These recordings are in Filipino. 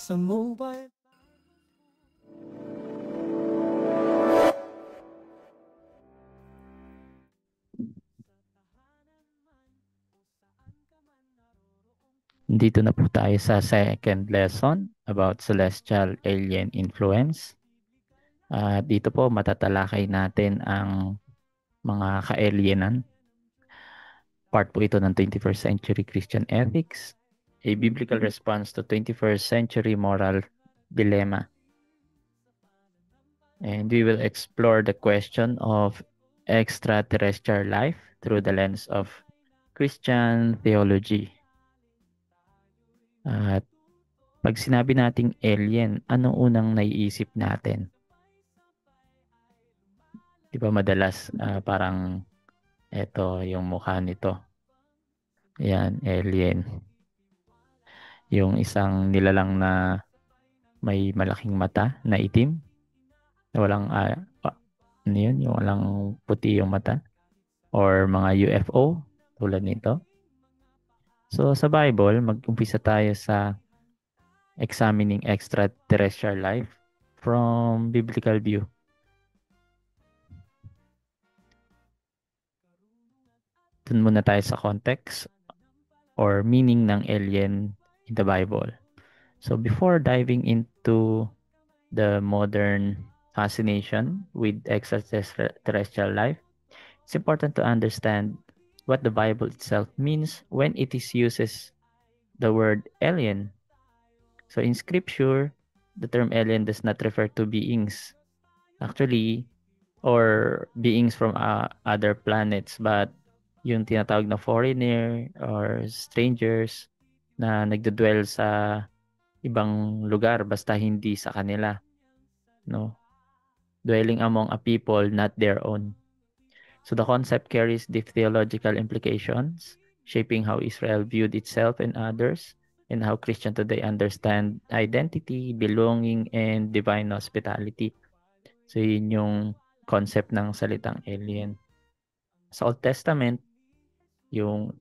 sa mobile. Dito na po tayo sa second lesson about celestial alien influence. Dito po matatalakay natin ang mga ka-alienan. Part po ito ng 21st century Christian ethics, a biblical response to 21st century moral dilemma. And we will explore the question of extraterrestrial life through the lens of Christian theology. At pag sinabi nating alien, ano unang naiisip natin? Di ba madalas parang eto yung mukha nito. Yan, alien. Yung isang nilalang na may malaking mata na itim. Na walang, ano yun, yung walang puti yung mata. Or mga UFO, tulad nito. So sa Bible, mag-umpisa tayo sa examining extraterrestrial life from biblical view. Dun muna tayo sa context or meaning ng alien in the Bible. So before diving into the modern fascination with extraterrestrial life, it's important to understand what the Bible itself means when it uses the word alien. So in scripture, the term alien does not refer to beings actually or beings from other planets, but yung tinatawag na foreigner or strangers na nagdodwell sa ibang lugar basta hindi sa kanila, no? Dwelling among a people not their own. So the concept carries deep theological implications, shaping how Israel viewed itself and others, and how Christians today understand identity, belonging, and divine hospitality. So yun yung concept ng salitang alien. Sa Old Testament, yung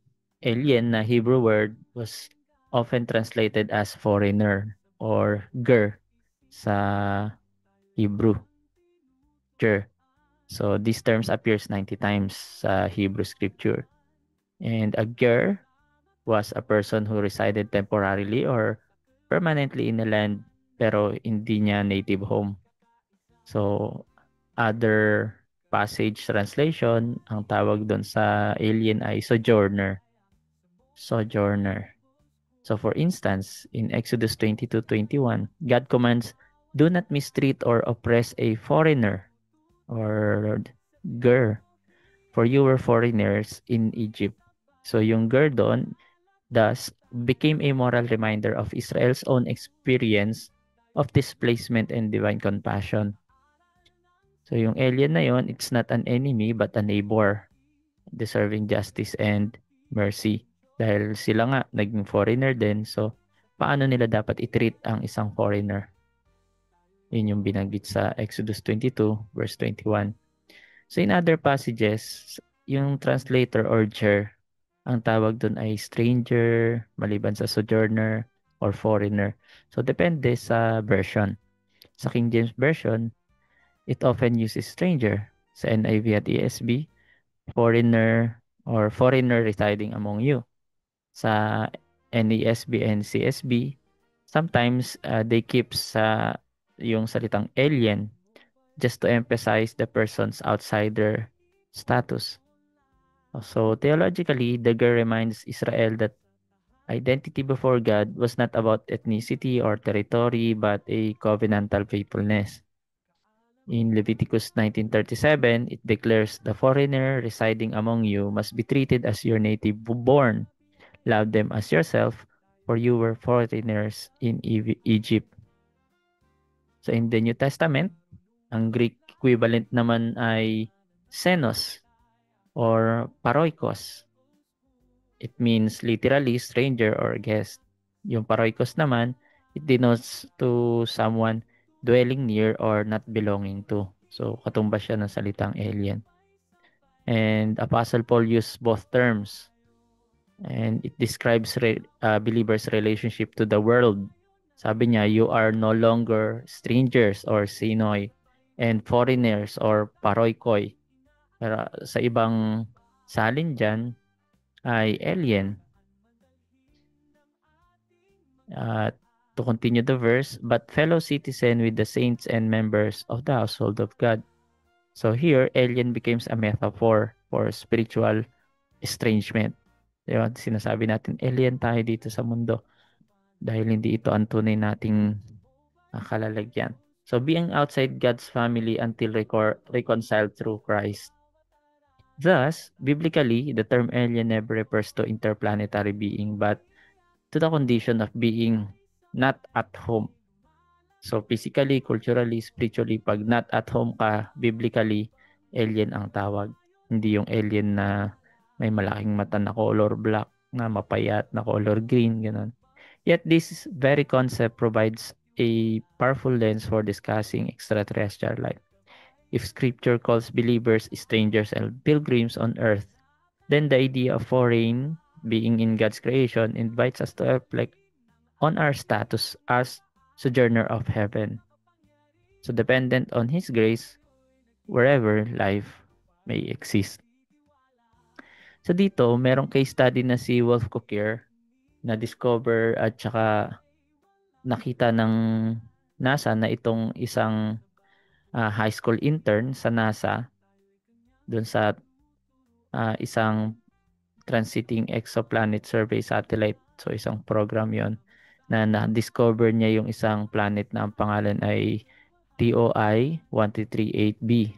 alien na Hebrew word was often translated as foreigner or ger sa Hebrew. Ger. So these terms appears 90 times sa Hebrew scripture. And a ger was a person who resided temporarily or permanently in a land pero hindi niya native home. So other passage translation, ang tawag doon sa alien ay sojourner. Sojourner. So for instance, in Exodus 22:21, God commands, "Do not mistreat or oppress a foreigner," or ger, "for you were foreigners in Egypt." So yung ger doon thus became a moral reminder of Israel's own experience of displacement and divine compassion. So yung alien na yon, it's not an enemy but a neighbor deserving justice and mercy. Dahil sila nga naging foreigner din, so paano nila dapat i-treat ang isang foreigner? Yun yung binanggit sa Exodus 22 verse 21. So in other passages, yung translator or ger, ang tawag dun ay stranger, maliban sa sojourner, or foreigner. So depende sa version. Sa King James Version, it often uses stranger. Sa NIV at ESV, foreigner or foreigner residing among you. Sa NESB and CSB, sometimes they keep sa yung salitang alien just to emphasize the person's outsider status. So theologically, the Ger reminds Israel that identity before God was not about ethnicity or territory, but a covenantal faithfulness. In Leviticus 19:37, it declares the foreigner residing among you must be treated as your native born. Love them as yourself, for you were foreigners in Egypt. So in the New Testament, ang Greek equivalent naman ay xenos or paroikos. It means literally stranger or guest. Yung paroikos naman, it denotes to someone dwelling near or not belonging to. So katumbas siya ng salitang alien. And Apostle Paul used both terms. And it describes believers' relationship to the world. Sabi niya, you are no longer strangers or Sinoi and foreigners or Paroykoi. Pero sa ibang salin dyan ay alien. To continue the verse, but fellow citizen with the saints and members of the household of God. So here, alien becomes a metaphor for spiritual estrangement. Diba? Sinasabi natin, alien tayo dito sa mundo dahil hindi ito ang tunay nating kalalagyan. So being outside God's family until reconciled through Christ. Thus, biblically, the term alien never refers to interplanetary being but to the condition of being not at home. So physically, culturally, spiritually, pag not at home ka, biblically, alien ang tawag. Hindi yung alien na may malaking mata na color black, na mapayat na color green, ganun. Yet this very concept provides a powerful lens for discussing extraterrestrial life. If scripture calls believers strangers and pilgrims on earth, then the idea of foreign being in God's creation invites us to reflect on our status as sojourner of heaven. So dependent on His grace, wherever life may exist. So dito, merong case study na si Wolf Cookier na discover at saka nakita ng NASA na itong isang high school intern sa NASA dun sa isang transiting exoplanet survey satellite. So isang program yon na na-discover niya yung isang planet na ang pangalan ay TOI 1338b,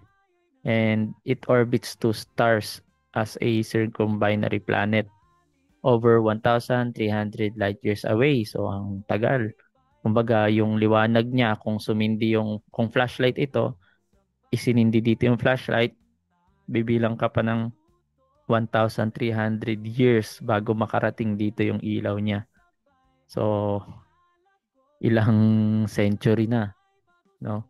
and it orbits two stars as a circumbinary planet over 1,300 light years away. So ang tagal. Kumbaga yung liwanag niya, kung flashlight ito, isinindi dito yung flashlight, bibilang ka pa ng 1,300 years bago makarating dito yung ilaw niya. So ilang century na, no?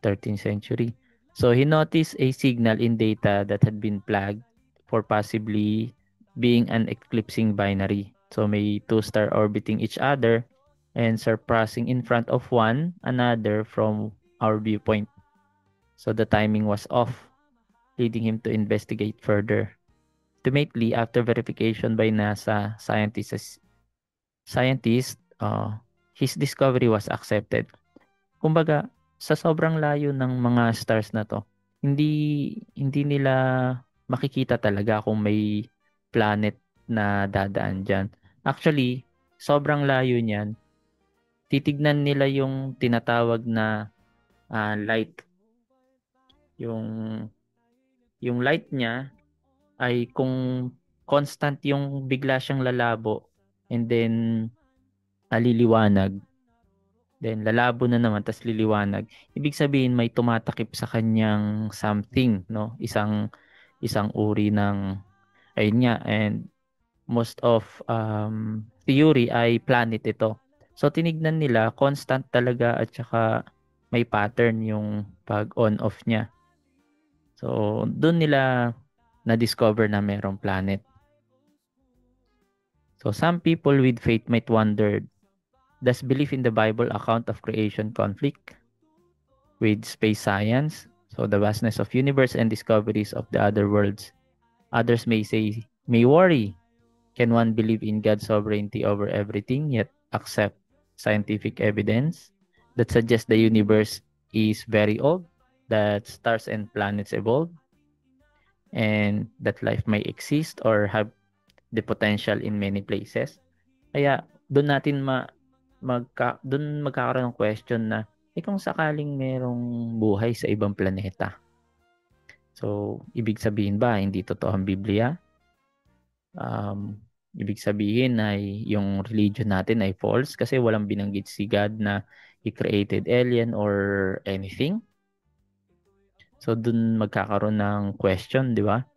13th century. So he noticed a signal in data that had been flagged for possibly being an eclipsing binary. So may two stars orbiting each other and surpassing in front of one another from our viewpoint. So the timing was off, leading him to investigate further. Ultimately, after verification by NASA scientists, his discovery was accepted. Kumbaga, sa sobrang layo ng mga stars na to, hindi nila makikita talaga kung may planet na dadaan dyan. Actually, sobrang layo niyan, titignan nila yung tinatawag na light. Yung light niya ay kung constant yung bigla siyang lalabo and then liliwanag, then lalabo na naman tas liliwanag, ibig sabihin may tumatakip sa kanyang something, no? Isang uri ng ayun nga, and most of theory ay planet ito. So tinignan nila constant talaga at saka may pattern yung pag on off niya. So doon nila na-discover na mayroong planet. So some people with faith might wonder, does belief in the Bible account of creation conflict with space science? So the vastness of universe and discoveries of the other worlds. Others may worry, can one believe in God's sovereignty over everything yet accept scientific evidence that suggests the universe is very old, that stars and planets evolved, and that life may exist or have the potential in many places? Kaya doon natin magkakaroon ng question na kung sakaling merong buhay sa ibang planeta. So, ibig sabihin ba hindi totoo ang Biblia? Ibig sabihin ay yung religion natin ay false kasi walang binanggit si God na He created alien or anything. So, dun magkakaroon ng question, di ba?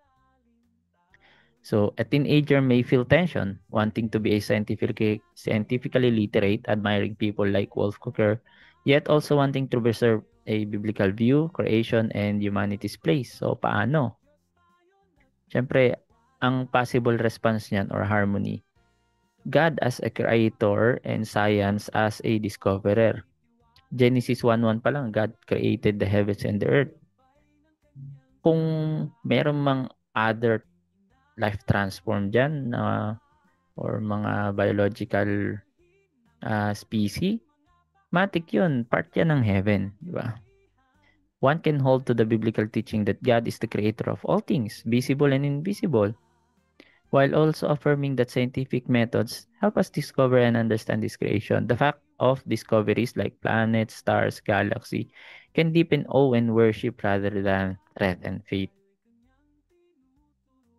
So, a teenager may feel tension, wanting to be a scientifically literate, admiring people like Wolf Cooker, yet also wanting to preserve a biblical view, creation, and humanity's place. So, paano? Siyempre, ang possible response niyan or harmony God as a creator and science as a discoverer. Genesis 1:1 pa lang, God created the heavens and the earth. Kung meron mang other life transform dyan or mga biological species, matik yun, part yan ng heaven, di ba? One can hold to the biblical teaching that God is the creator of all things, visible and invisible, while also affirming that scientific methods help us discover and understand this creation. The fact of discoveries like planets, stars, galaxy can deepen awe and worship rather than threaten faith.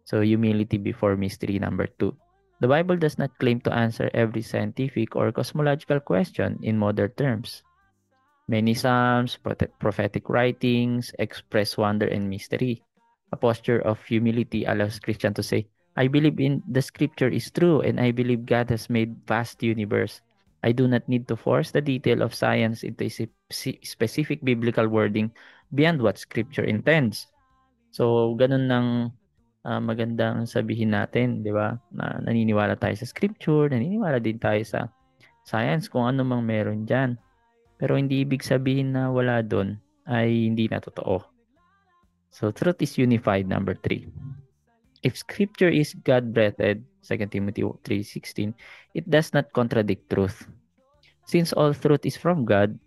So, humility before mystery number 2. The Bible does not claim to answer every scientific or cosmological question in modern terms. Many psalms, prophetic writings express wonder and mystery. A posture of humility allows Christian to say, I believe in the scripture is true and I believe God has made vast universe. I do not need to force the detail of science into a specific biblical wording beyond what scripture intends. So, ganun ng magandang sabihin natin, di ba? Na naniniwala tayo sa scripture, naniniwala din tayo sa science, kung ano mang meron dyan. Pero hindi ibig sabihin na wala doon ay hindi na totoo. So, truth is unified, number 3. If scripture is God-breathed, 2 Timothy 3:16, it does not contradict truth. Since all truth is from God,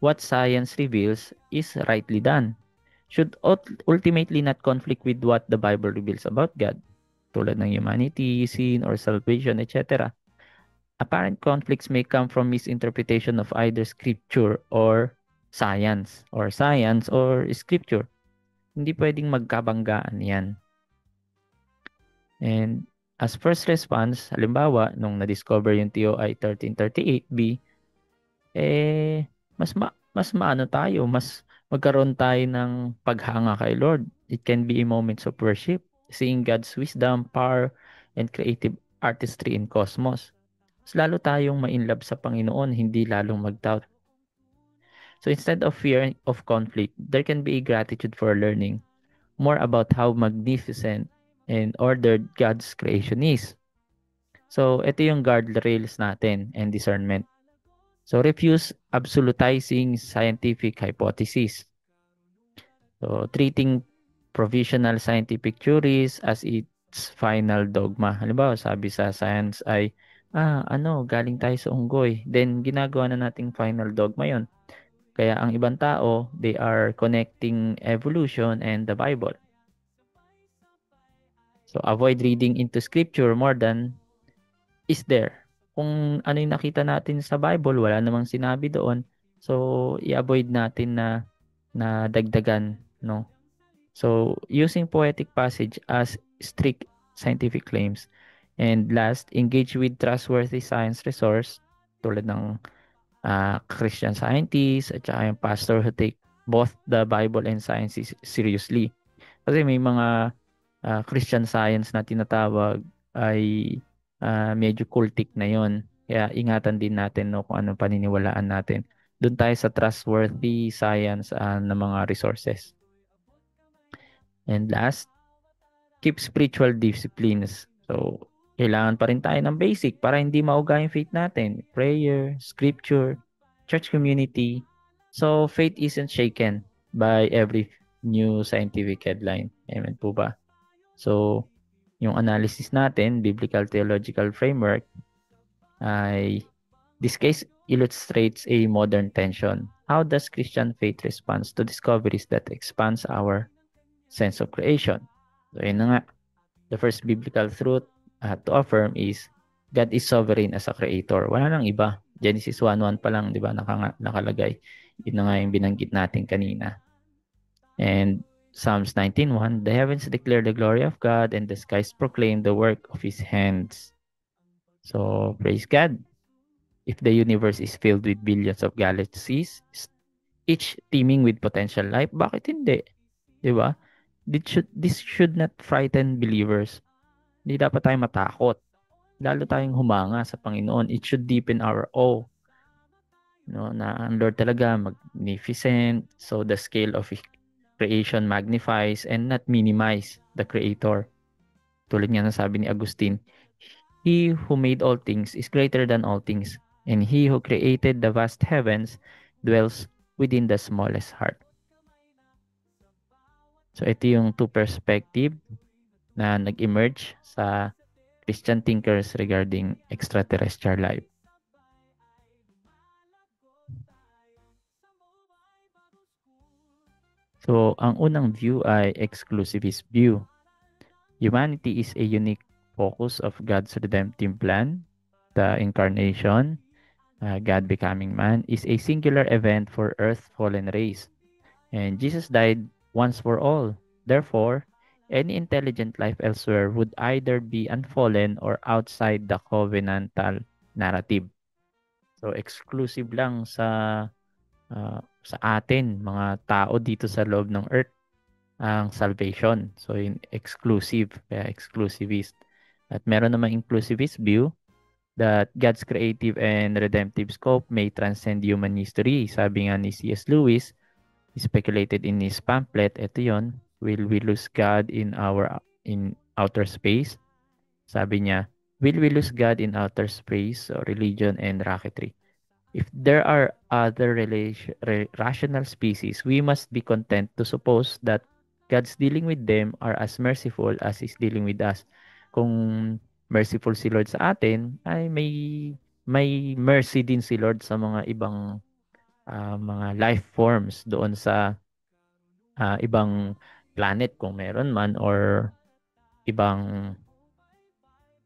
what science reveals is rightly done. Should ultimately not conflict with what the Bible reveals about God, tulad ng humanity, sin, or salvation, etc. Apparent conflicts may come from misinterpretation of either scripture or science or scripture. Hindi pwedeng magkabanggaan yan. And as first response, halimbawa, nung na-discover yung TOI 1338b, mas maano tayo, mas magkaroon tayo ng paghanga kay Lord. It can be a moments of worship, seeing God's wisdom, power, and creative artistry in cosmos. Mas lalo tayong ma-inlove sa Panginoon, hindi lalong mag-doubt. So instead of fear of conflict, there can be a gratitude for learning more about how magnificent and ordered God's creation is. So ito yung guardrails natin and discernment. So refuse absolutizing scientific hypotheses. So treating provisional scientific theories as its final dogma. Halimbawa, sabi sa science ay, galing tayo sa unggoy. Then, ginagawa na nating final dogma yon. Kaya ang ibang tao, they are connecting evolution and the Bible. So, avoid reading into scripture more than is there. Kung ano yung nakita natin sa Bible, wala namang sinabi doon. So, i-avoid natin na dagdagan, no? So, using poetic passage as strict scientific claims. And last, engage with trustworthy science resource tulad ng Christian scientists at saka yung pastor who take both the Bible and science seriously. Kasi may mga Christian science na tinatawag ay medyo cultic na yon. Kaya ingatan din natin no, kung anong paniniwalaan natin. Doon tayo sa trustworthy science na mga resources. And last, keep spiritual disciplines. So, kailangan pa rin tayo ng basic para hindi mauga yung faith natin. Prayer, scripture, church community. So, faith isn't shaken by every new scientific headline. Amen po ba? So, yung analysis natin, biblical theological framework, ay this case illustrates a modern tension. How does Christian faith respond to discoveries that expands our sense of creation? So, yun na nga. The first biblical truth to affirm is God is sovereign as a creator. Wala nang iba. Genesis 1:1 pa lang, di ba, nakalagay. Yun na nga yung binanggit natin kanina. And Psalms 19:1, the heavens declare the glory of God and the skies proclaim the work of His hands. So, praise God. If the universe is filled with billions of galaxies, each teeming with potential life, bakit hindi? Di ba? This should not frighten believers. Hindi dapat tayo matakot. Lalo tayong humanga sa Panginoon. It should deepen our awe. No, na ang Lord talaga magnificent. So the scale of creation magnifies and not minimize the Creator. Tulad nga ng sabi ni Agustin, He who made all things is greater than all things, and he who created the vast heavens dwells within the smallest heart. So ito yung two perspective na nag-emerge sa Christian thinkers regarding extraterrestrial life. So, ang unang view ay exclusivist view. Humanity is a unique focus of God's redemptive plan. The incarnation, God becoming man, is a singular event for Earth's fallen race. And Jesus died once for all. Therefore, any intelligent life elsewhere would either be unfallen or outside the covenantal narrative. So, exclusive lang sa atin, mga tao dito sa loob ng earth, ang salvation. So, yung exclusive, kaya exclusivist. At meron namang inclusivist view that God's creative and redemptive scope may transcend human history. Sabi nga ni C.S. Lewis, speculated in his pamphlet, ito yon, will we lose God in outer space? Sabi niya, will we lose God in outer space, so religion and rocketry? If there are other rational species, we must be content to suppose that God's dealing with them are as merciful as He's dealing with us. Kung merciful si Lord sa atin, ay may mercy din si Lord sa mga ibang mga life forms doon sa ibang planet kung meron man, or ibang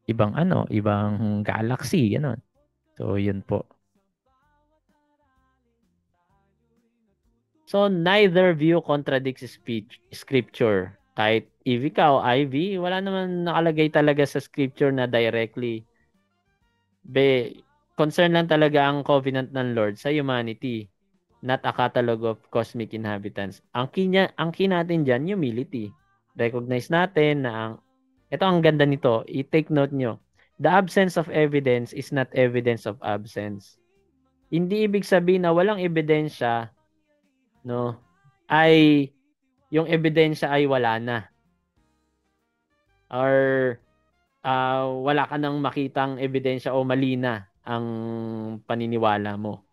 ibang galaxy, gano'n. So, yun po. So, neither view contradicts scripture. Kahit if ikaw, Ivy, wala naman nakalagay talaga sa scripture na directly. Concern lang talaga ang covenant ng Lord sa humanity, not a catalog of cosmic inhabitants. Ang key natin dyan, humility. Recognize natin na ito ang ganda nito, i-take note nyo. The absence of evidence is not evidence of absence. Hindi ibig sabihin na walang ebidensya, no, ay yung ebidensya ay wala na. Or wala ka nang makitang ebidensya o mali na ang paniniwala mo.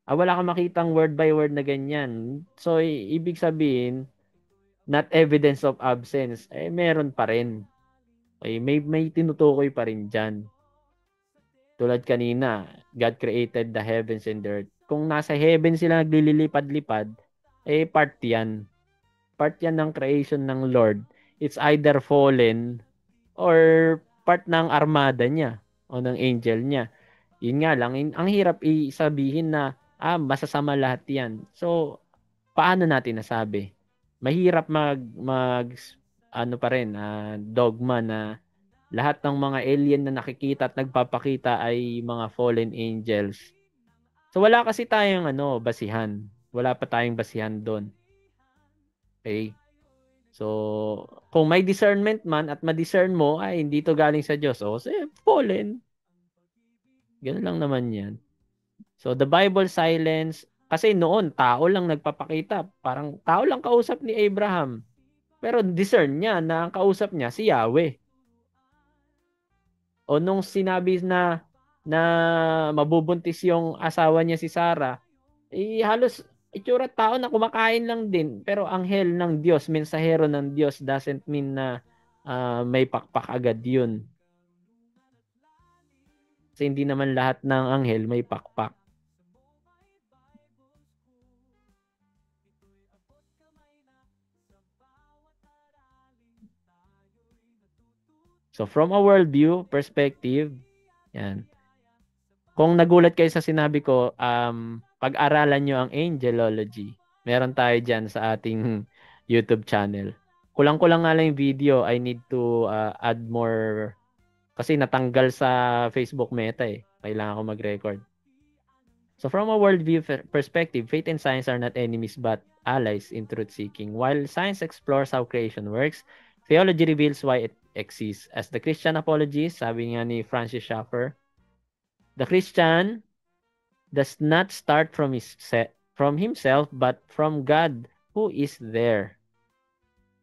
Wala kang makitang word by word na ganyan. So, ibig sabihin, not evidence of absence, meron pa rin. Okay, may tinutukoy pa rin dyan. Tulad kanina, God created the heavens and the earth. Kung nasa heaven sila naglilipad-lipad, part yan. Part yan ng creation ng Lord. It's either fallen or part ng armada niya o ng angel niya. Yun nga lang, ang hirap isabihin na masasama lahat yan. So, paano natin nasabi? Mahirap mag ano pa rin, dogma na lahat ng mga alien na nakikita at nagpapakita ay mga fallen angels. So, wala kasi tayong basihan. Wala pa tayong basihan doon. Okay? So, kung may discernment man at ma-discern mo, ay hindi to galing sa Diyos. Fallen. Ganun lang naman yan. So, the Bible silence, kasi noon, tao lang nagpapakita. Parang tao lang kausap ni Abraham. Pero discern niya na ang kausap niya si Yahweh. O nung sinabi na mabubuntis yung asawa niya si Sarah, halos itsura tao na kumakain lang din. Pero anghel ng Diyos, mensahero ng Diyos doesn't mean na may pakpak agad yun. Kasi hindi naman lahat ng anghel may pakpak. So from a worldview perspective, yan. Kung nagulat kayo sa sinabi ko, pag-aralan nyo ang angelology. Meron tayo dyan sa ating YouTube channel. Kulang-kulang nga lang yung video. I need to add more kasi natanggal sa Facebook Meta eh. Kailangan ko mag-record. So from a worldview perspective, faith and science are not enemies but allies in truth-seeking. While science explores how creation works, theology reveals why it exists. As the Christian apologist, sabi nga ni Francis Schaeffer, the Christian does not start from himself but from God who is there.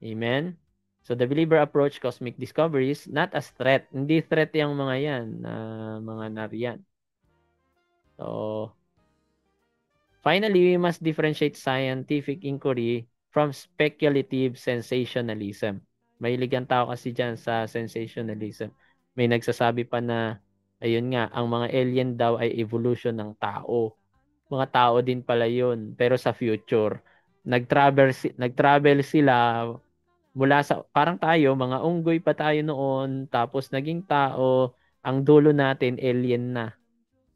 Amen? So the believer approach cosmic discoveries not as threat. Hindi threat yung mga yan, mga nariyan. So finally, we must differentiate scientific inquiry from speculative sensationalism. Mahilig ang tao kasi dyan sa sensationalism. May nagsasabi pa na, ayun nga, ang mga alien daw ay evolution ng tao. Mga tao din pala yun, pero sa future. Nag-travel sila mula sa, parang tayo, mga unggoy pa tayo noon, tapos naging tao, ang dulo natin, alien na.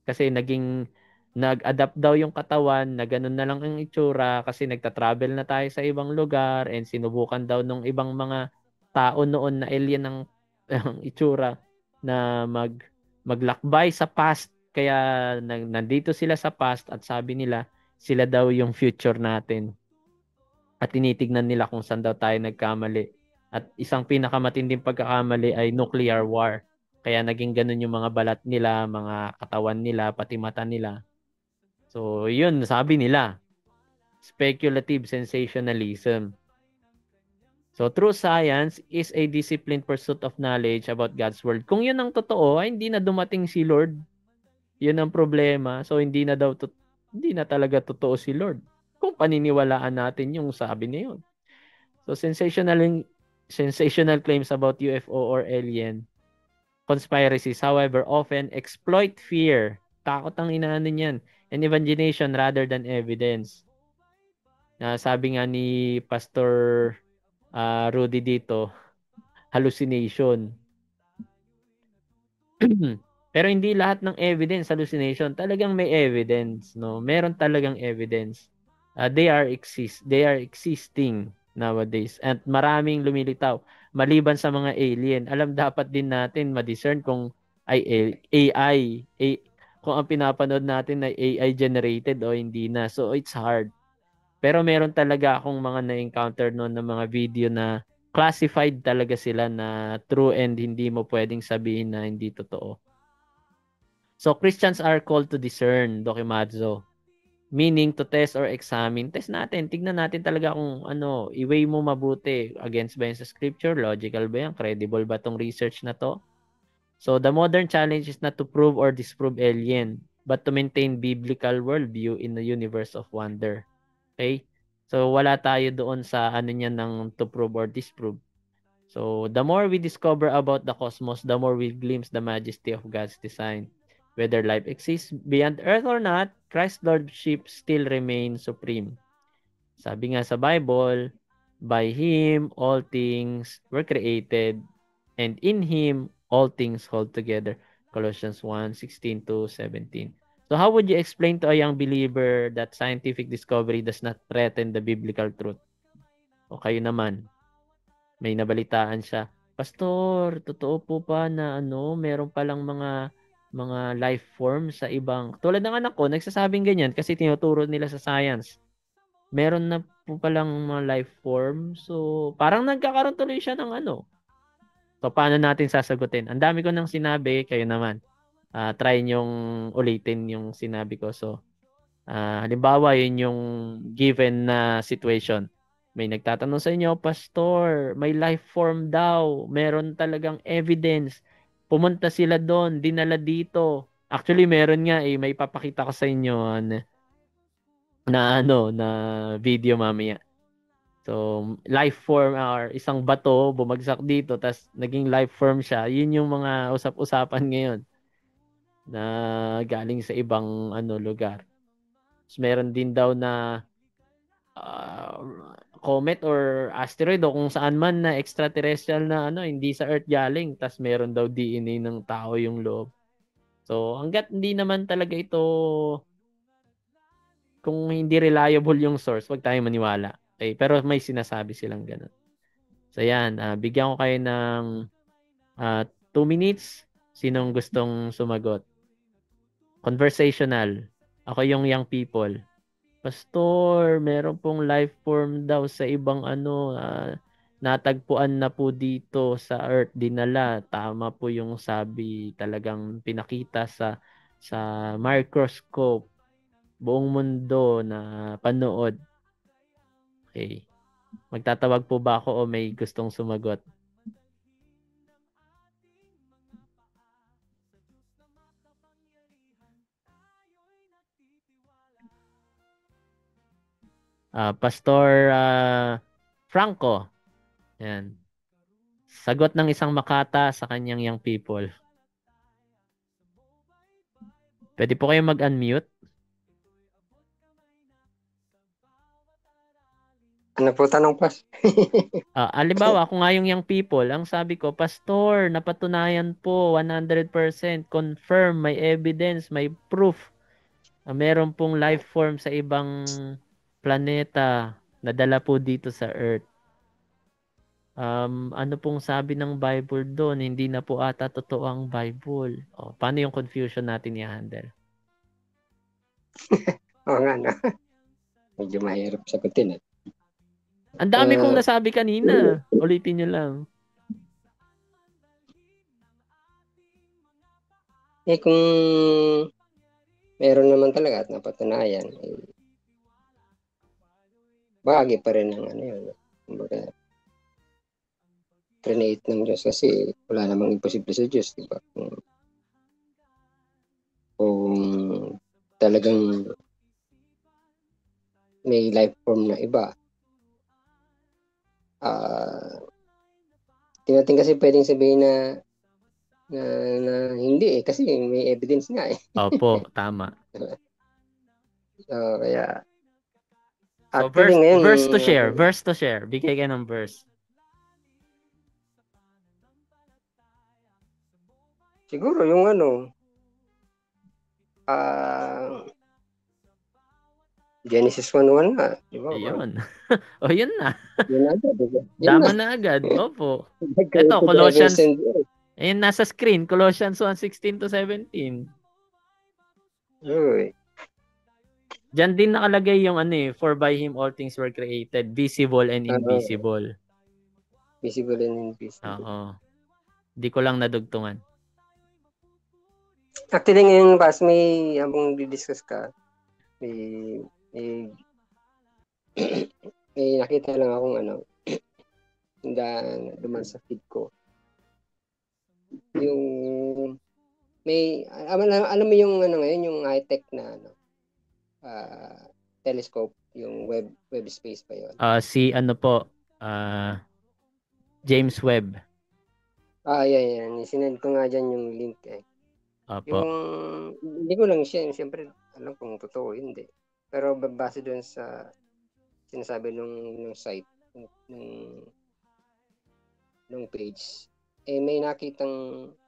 Kasi nag-adapt daw yung katawan na ganun na lang ang itsura kasi nagta-travel na tayo sa ibang lugar and sinubukan daw nung ibang mga tao noon na alien ang, ang itsura na maglakbay sa past kaya nandito sila sa past at sabi nila sila daw yung future natin at tinitignan nila kung saan daw tayo nagkamali. At isang pinakamatinding pagkakamali ay nuclear war. Kaya naging ganun yung mga balat nila, mga katawan nila, pati mata nila. So, yun, sabi nila. Speculative sensationalism. So, true science is a disciplined pursuit of knowledge about God's word. Kung yun ang totoo, ay hindi na dumating si Lord. Yun ang problema. So, hindi na talaga totoo si Lord. Kung paniniwalaan natin yung sabi niya yun. So sensational claims about UFO or alien conspiracies, however, often exploit fear. Takot ang inaano niyan. And imagination rather than evidence. Sabi nga ni Pastor Rudy dito, hallucination. Pero hindi lahat ng evidence hallucination. Talagang may evidence, no? Meron talagang evidence. They are existing nowadays and maraming lumilitaw maliban sa mga alien. Alam dapat din natin ma-discern kung ay AI, kung ang pinapanood natin ay AI generated o hindi na. So it's hard. Pero meron talaga akong mga na-encounter noon ng mga video na classified talaga sila na true and hindi mo pwedeng sabihin na hindi totoo. So Christians are called to discern, Dokimadzo. Meaning to test or examine. Test natin, tignan natin talaga kung ano, i-weigh mo mabuti. Against ba yan sa scripture? Logical ba yan? Credible ba tong research na to? So the modern challenge is not to prove or disprove alien, but to maintain biblical worldview in the universe of wonder. Okay? So wala tayo doon sa ano niya ng to prove or disprove. So the more we discover about the cosmos, the more we glimpse the majesty of God's design. Whether life exists beyond Earth or not, Christ's Lordship still remains supreme. Sabi nga sa Bible, by Him all things were created, and in Him all things hold together. Colossians 1:16 to 17. So how would you explain to a young believer that scientific discovery does not threaten the biblical truth? O kayo naman, may nabalitaan siya. Pastor, totoo po pa na meron palang mga life form sa ibang tulad ng anak ko, nagsasabing ganyan kasi tinuturo nila sa science. Meron na po palang mga life form. So, parang nagkakaroon tuloy siya ng ano. So, paano natin sasagutin? Ang dami ko nang sinabi, kayo naman. Try niyong ulitin yung sinabi ko. So, halimbawa, yun yung given na situation. May nagtatanong sa inyo, Pastor, may life form daw. Meron talagang evidence. Pumunta sila doon, dinala dito. Actually, meron nga may papakita ko sa inyo na video mamaya. So, life form or isang bato bumagsak dito tas naging life form siya. Yun yung mga usap-usapan ngayon na galing sa ibang lugar. So, meron din daw na comet or asteroid o kung saan man na extraterrestrial na hindi sa Earth galing tas meron daw DNA ng tao yung loob. So hangga't hindi naman talaga ito kung hindi reliable yung source, wag tayong maniwala. Okay, pero may sinasabi silang ganun. So yan, bigyan ko kayo ng 2 minutes. Sinong gustong sumagot? Conversational. Ako yung young people. Pastor, meron pong life form daw sa ibang natagpuan na po dito sa Earth dinala. Tama po yung sabi, talagang pinakita sa microscope buong mundo na panood. Okay. Magtatawag po ba ako o may gustong sumagot? Pastor Franco. Yan. Sagot ng isang makata sa kanyang young people. Pwede po kayo mag-unmute. Ano po tanong, Pas? Halimbawa, ako nga yung young people, ang sabi ko, Pastor, napatunayan po, 100% confirm, may evidence, may proof. Meron pong life form sa ibang planeta na dala po dito sa Earth. Ano pong sabi ng Bible doon? Hindi na po ata totoo ang Bible. Paano yung confusion natin i-handle? Oo nga, no? Medyo mahirap sagutin, eh. Ang dami kong Ah, nasabi kanina. Ulitin nyo lang. kung meron naman talaga at napatunayan, bahagi pa rin ng ano yun. Kumbaga, trinate ng Diyos kasi wala namang imposible sa Diyos, di ba? Kung talagang may life form na iba, tinating kasi pwedeng sabihin na, na hindi kasi may evidence nga eh. Opo, tama. So, kaya So, actually ngayon, verse to share. Verse to share. Bigay ka ng verse. siguro yung ano, ah Genesis 1:1 nga, di ba? Ayun. O, yun na. Yun na agad, di ba? Yun na. Dama na agad. Opo. God Ito, created the heavens Colossians. and the earth. Ayun, nasa screen. Colossians 1:16-17. Uy. Diyan din nakalagay yung ano eh, for by Him all things were created, visible and Oo, invisible. visible and invisible. Oo. Di ko lang nadugtungan. Actually ngayon, Pas, may habang di-discuss ka, may, may, may nakita lang akong ano, na duman sa feed ko. Yung, alam mo yung ano ngayon, yung high-tech na ano, telescope, yung web space pa yon. Si ano po, uh, James Webb. Yan. Sinend ko nga dyan yung link eh. Opo. Yung, hindi ko lang siya, siyempre, alam kung totoo, hindi. Pero base doon sa sinasabi nung site, nung page, may nakita yung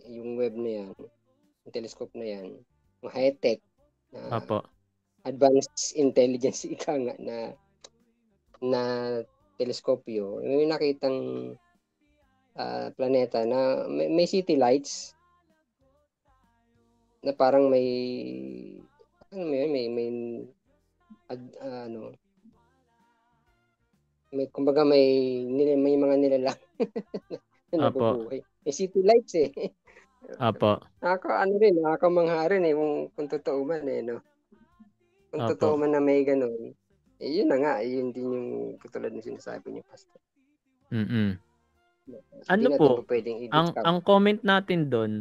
yung web na yan, yung telescope na yan, yung high-tech, na Opo. advanced intelligence ika nga na teleskopyo, may nakitang planeta na may city lights na parang may ano ano may kumbaga may mga nilalang na Opo. nabubuhay. May city lights eh. Opo. Nakakamangha rin eh kung totoo man eh, no? Kung Opo. totoo man na may ganun, yun na nga, yun din yung katulad ng sinasabi niyo, Pastor. Mm-mm. Hindi Ano natin po, po pwedeng ang i-discount. comment natin doon,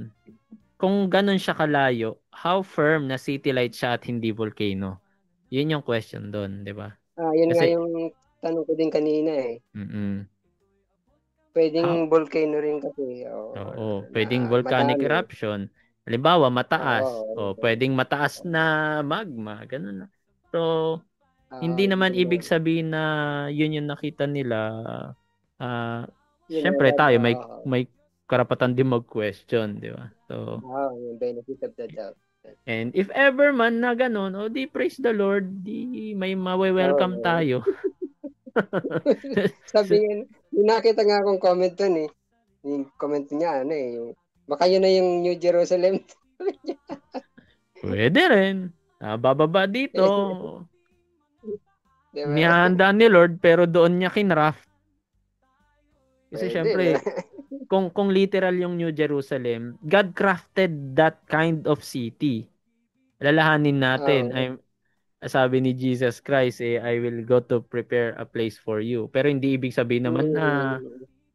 kung ganun siya kalayo, how firm na city light siya at hindi volcano? Yun yung question doon, di ba? Yun nga Kasi, yung tanong ko din kanina eh. mm Pwedeng how, volcano rin kasi oo, na pwedeng volcanic madami. eruption. Halimbawa, mataas. O, Oo. pwedeng mataas na magma. Ganun na. So, hindi Yung naman ibig ganun. sabihin na yun yung nakita nila. Ah, Yun syempre agad, tayo may karapatan din mag-question, di ba? So, yung benefit of the doubt. and if ever man na ganun, o di praise the Lord, di may mawe-welcome Oo. tayo. Sabi nga, yung nakita nga akong comment dun eh. Yung comment niya, ano eh, baka yun na yung New Jerusalem. Pwede rin. Bababa dito. Di ba? Nihahanda ni Lord pero doon niya kinraft. Kasi Pwede, no? syempre, kung literal yung New Jerusalem, God crafted that kind of city. Alalahanin natin, Oo. sabi ni Jesus Christ, I will go to prepare a place for you. Pero hindi ibig sabihin naman na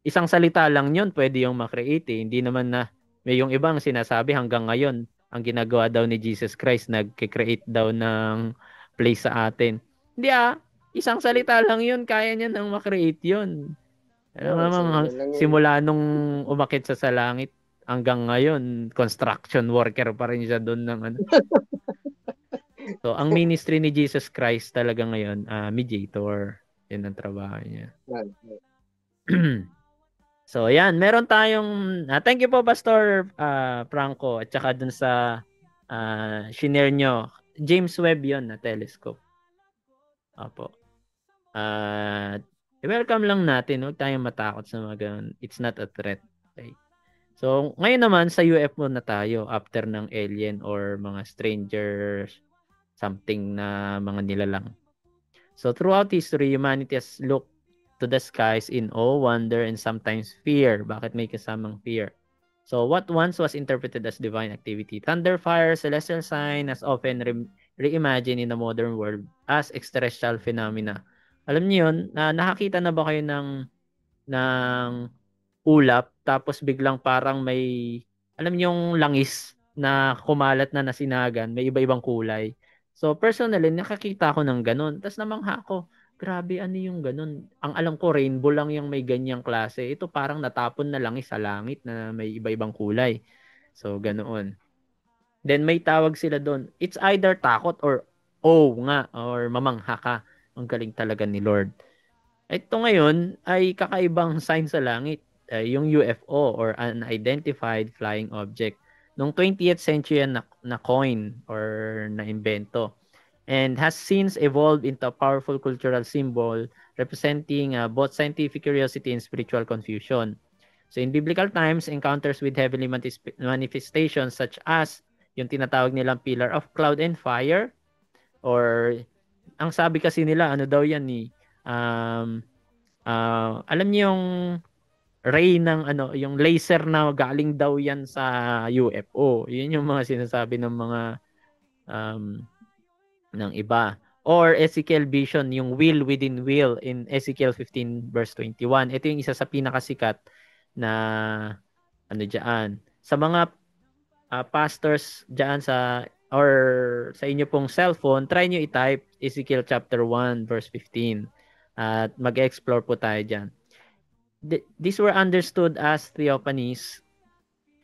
isang salita lang yun, pwede yung makreate. Hindi naman na may yung ibang sinasabi hanggang ngayon, ang ginagawa daw ni Jesus Christ, nag-create daw ng place sa atin. Hindi isang salita lang yun, kaya niya nang makreate yun. Ano lang yun. Simula nung umakit sa langit hanggang ngayon, construction worker pa rin siya doon ng ano. So, ang ministry ni Jesus Christ talaga ngayon, mediator. Yan ang trabaho niya. So, yan. Meron tayong, thank you po, Pastor Franco, at saka dun sa shinare nyo. James Webb yon na telescope. Opo. Welcome lang natin. Huwag tayong matakot sa mga ganun. It's not a threat. Okay. So, ngayon naman sa UFO na tayo after ng alien or mga strangers, something na mga nilalang. So, throughout history, humanity has looked to the skies in awe, wonder, and sometimes fear. Bakit may kasamang fear? So, what once was interpreted as divine activity, thunder, fire, celestial sign, has often reimagined in the modern world as extraterrestrial phenomena. Alam niyo yun, nakakita na ba kayo ng ulap, tapos biglang parang may, alam niyo yung langis na kumalat na nasinagan, may iba-ibang kulay. So, personally, nakakita ko ng ganun. Tapos namangha ko, grabe, ano yung ganun? Ang alam ko, rainbow lang yung may ganyang klase. Ito parang natapon na langis sa langit na may iba-ibang kulay. So, ganoon. Then, may tawag sila doon. It's either takot or nga, or mamangha ka. Ang galing talaga ni Lord. Ito ngayon ay kakaibang sign sa langit. Yung UFO or unidentified flying object. Noong 20th century na coin or na invento, and has since evolved into a powerful cultural symbol representing both scientific curiosity and spiritual confusion. So in biblical times, encounters with heavenly manifestations such as yung tinatawag nilang pillar of cloud and fire, or ang sabi kasi nila, ano daw yan ni alam niyo yung ray ng yung laser na galing daw yan sa UFO. Yun yung mga sinasabi ng mga ng iba. Or Ezekiel vision, yung will within will in Ezekiel 15 verse 21. Ito yung isa sa pinakasikat na ano diyan. Sa mga pastors diyan or sa inyo pong cellphone, try nyo i-type Ezekiel chapter 1 verse 15. At mag-explore po tayo diyan. These were understood as theophanies,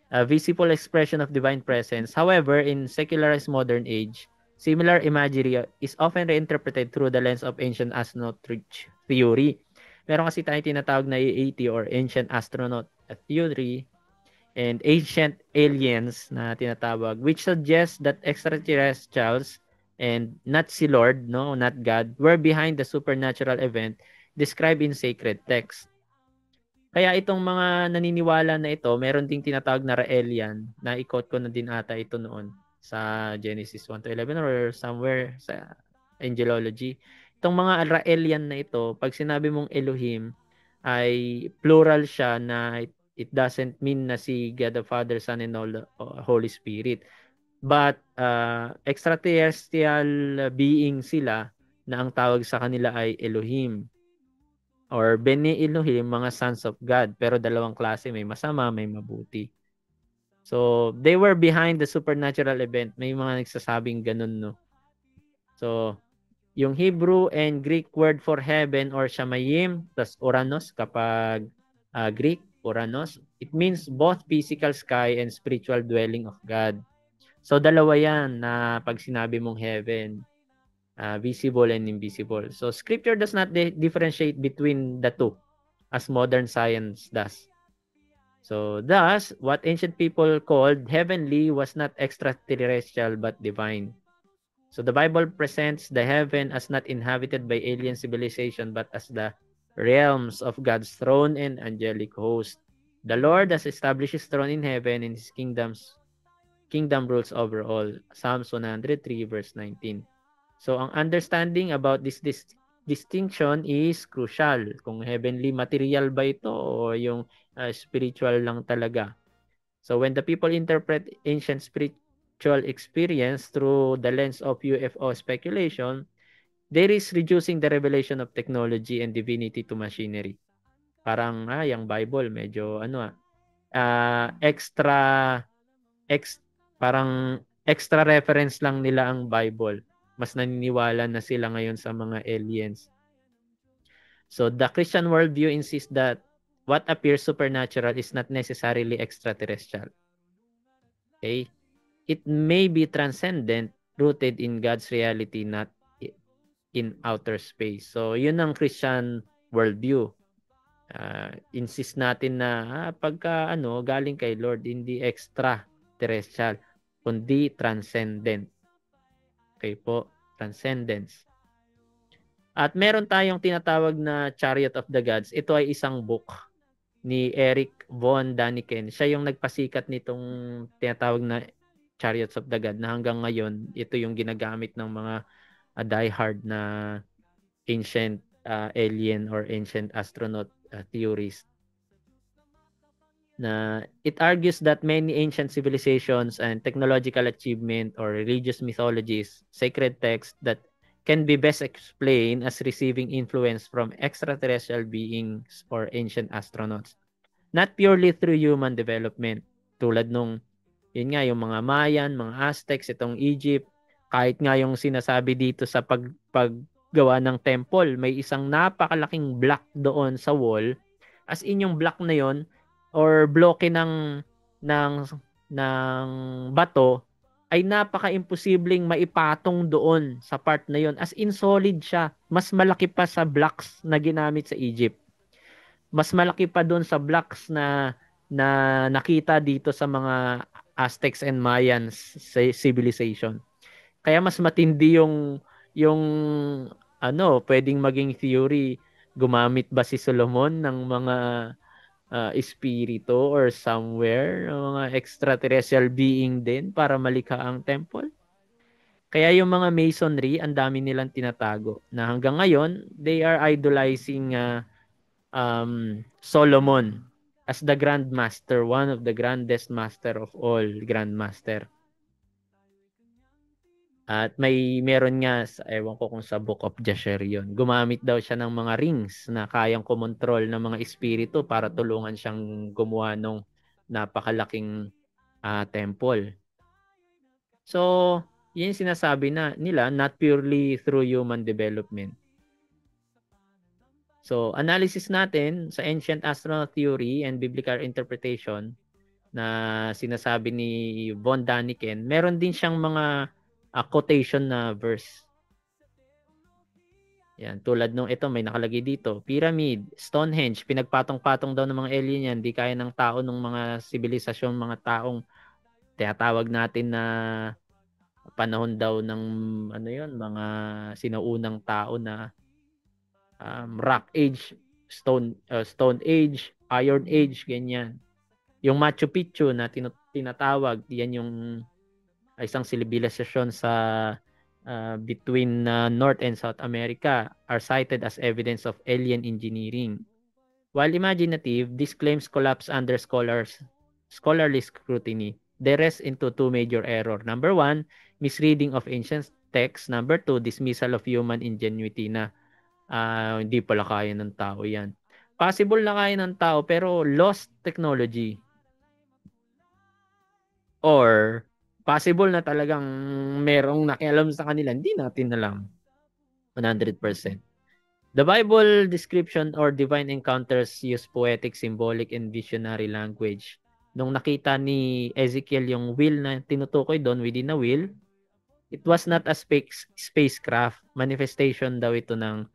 a visible expression of divine presence. However, in secularized modern age, similar imagery is often reinterpreted through the lens of ancient astronaut theory. Meron kasi tayong tinatawag na AAT or ancient astronaut theory and ancient aliens na tinatawag, which suggests that extraterrestrials and not si Lord, not God, were behind the supernatural event described in sacred text. Kaya itong mga naniniwala na ito, meron ding tinatawag na Raelian, na i-quote ko na din ata ito noon sa Genesis 1-11 or somewhere sa angelology. Itong mga Raelian na ito, pag sinabi mong Elohim, ay plural siya na it doesn't mean na si God the Father, Son, and Holy Spirit. But extraterrestrial being sila na ang tawag sa kanila ay Elohim. Or Bene Elohim, mga sons of God. Pero dalawang klase, may masama, may mabuti. So, they were behind the supernatural event. May mga nagsasabing ganun, no? So, yung Hebrew and Greek word for heaven or shamayim, tas Oranos kapag Greek, Oranos, it means both physical sky and spiritual dwelling of God. So, dalawa yan na pag sinabi mong heaven, visible and invisible. So, scripture does not differentiate between the two as modern science does. So, thus, what ancient people called heavenly was not extraterrestrial but divine. So, the Bible presents the heaven as not inhabited by alien civilization but as the realms of God's throne and angelic host. The Lord has established His throne in heaven and His kingdom rules over all. Psalms 103 verse 19. So, ang understanding about this distinction is crucial. Kung heavenly material ba ito o yung spiritual lang talaga. So, when the people interpret ancient actual experience through the lens of UFO speculation, there is reducing the revelation of technology and divinity to machinery. Parang yung Bible medyo extra parang extra reference lang nila ang Bible. Mas naniniwala na sila ngayon sa mga aliens. So the Christian worldview insists that what appears supernatural is not necessarily extraterrestrial. Okay? It may be transcendent, rooted in God's reality, not in outer space. So yun ang Christian worldview. Insist natin na pagka galing kay Lord, hindi extraterrestrial, kundi transcendent. Okay po, transcendence. At meron tayong tinatawag na Chariot of the Gods. Ito ay isang book ni Eric von Daniken. Siya yung nagpasikat nitong tinatawag na Chariots of the God na hanggang ngayon ito yung ginagamit ng mga diehard na ancient alien or ancient astronaut theorists. Na it argues that many ancient civilizations and technological achievement or religious mythologies, sacred texts that can be best explained as receiving influence from extraterrestrial beings or ancient astronauts. Not purely through human development. Tulad nung, yun nga, yung mga Mayan, mga Aztecs, itong Egypt, kahit nga yung sinasabi dito sa paggawa ng temple, may isang napakalaking block doon sa wall. As in yung block na yon or bloke ng bato, ay napaka-imposibleng maipatong doon sa part na yon. As in solid siya. Mas malaki pa sa blocks na ginamit sa Egypt. Mas malaki pa doon sa blocks na nakita dito sa mga Aztecs and Mayans civilization. Kaya mas matindi yung pwedeng maging theory, gumamit ba si Solomon ng mga espiritu or somewhere, mga extraterrestrial being din para malikha ang temple. Kaya yung mga masonry, ang dami nilang tinatago na hanggang ngayon, they are idolizing Solomon as the Grand Master, one of the grandest master of all grandmaster. At meron nga, ewan ko kung sa Book of Jasher yun, gumamit daw siya ng mga rings na kayang kumontrol ng mga espiritu para tulungan siyang gumawa ng napakalaking temple. So, yun sinasabi nila, not purely through human development. So, analysis natin sa ancient astronaut theory and biblical interpretation na sinasabi ni von Daniken, meron din siyang mga quotation na verse. Yan, tulad nung ito, may nakalagay dito. Pyramid, Stonehenge, pinagpatong-patong daw ng mga alien yan. Di kaya ng tao ng mga sibilisasyon, mga taong tinatawag natin na panahon daw ng mga sinuunang tao na Rock Age, Stone Age, Iron Age, ganyan. Yung Machu Picchu na tinatawag, yan yung isang sibilisasyon sa between North and South America are cited as evidence of alien engineering. While imaginative, these claims collapse under scholarly scrutiny. They rest into two major errors. Number one, misreading of ancient texts. Number two, dismissal of human ingenuity na hindi pala kaya ng tao yan. Possible na kaya ng tao pero lost technology. Or possible na talagang merong nakialam sa kanila, hindi natin alam 100%. The Bible description or divine encounters use poetic, symbolic, and visionary language. Nung nakita ni Ezekiel yung wheel na tinutukoy doon within a wheel, it was not a spacecraft. Manifestation daw ito ng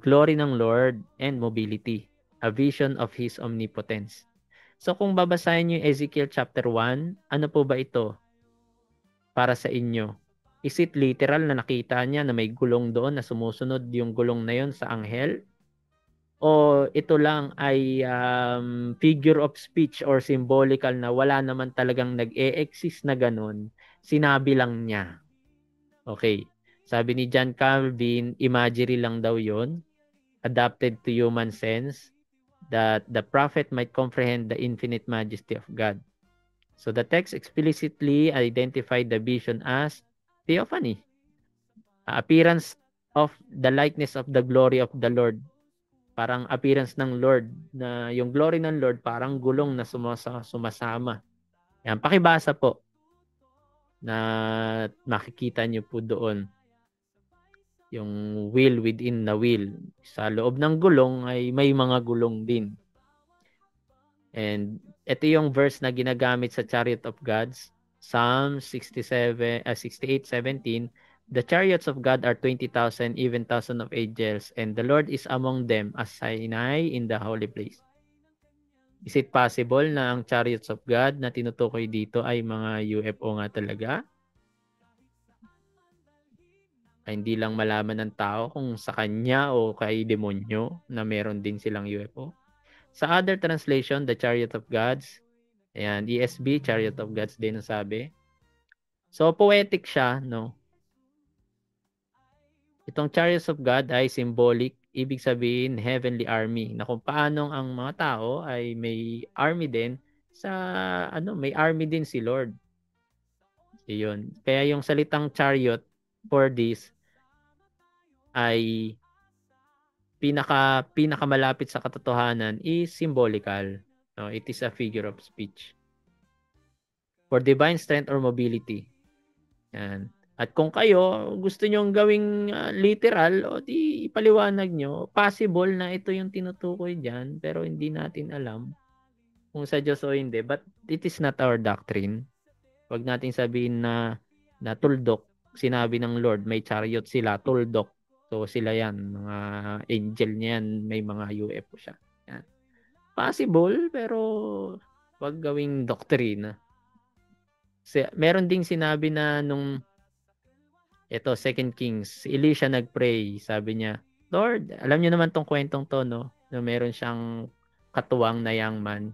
glory ng Lord and mobility. A vision of His omnipotence. So kung babasahin niyo yung Ezekiel chapter 1, ano po ba ito para sa inyo? Is it literal na nakita niya na may gulong doon na sumusunod yung gulong na yon sa anghel? O ito lang ay figure of speech or symbolical na wala naman talagang nag-e-exist na ganun, sinabi lang niya? Okay. Sabi ni John Calvin, imagery lang daw yon, adapted to human sense, that the prophet might comprehend the infinite majesty of God. So the text explicitly identified the vision as theophany, appearance of the likeness of the glory of the Lord. Parang appearance ng Lord, na yung glory ng Lord parang gulong na sumasama. Yan, pakibasa po na makikita nyo po doon yung wheel within the wheel. Sa loob ng gulong ay may mga gulong din. And ito yung verse na ginagamit sa Chariot of Gods, Psalm 68:17. The chariots of God are 20,000, even thousand of angels, and the Lord is among them as Sinai in the holy place. Is it possible na ang chariots of God na tinutukoy dito ay mga UFO nga talaga? Ay hindi lang malaman ng tao kung sa kanya o kay demonyo na meron din silang UFO. Sa other translation, the Chariot of Gods, ayan, ESV, Chariot of Gods din ang sabi. So, poetic siya, no? Itong Chariots of God ay symbolic, ibig sabihin heavenly army, na kung paano ang mga tao ay may army din may army din si Lord. Iyon. Kaya yung salitang chariot for this ay pinakamalapit sa katotohanan is symbolical. No, it is a figure of speech. For divine strength or mobility. Yan. At kung kayo gusto nyo gawing literal, o di ipaliwanag nyo, possible na ito yung tinutukoy dyan, pero hindi natin alam kung sa Diyos o hindi. But it is not our doctrine. Huwag natin sabihin na tuldok. Sinabi ng Lord, may chariot sila, tuldok. So sila yan, mga angel niyan, may mga UFO siya. Yan. Possible, pero wag gawing doktrina. Meron ding sinabi na nung ito, 2 Kings, si Elisha nagpray, sabi niya, Lord, alam niyo naman tong kwentong to, no? Na meron siyang katuwang na young man.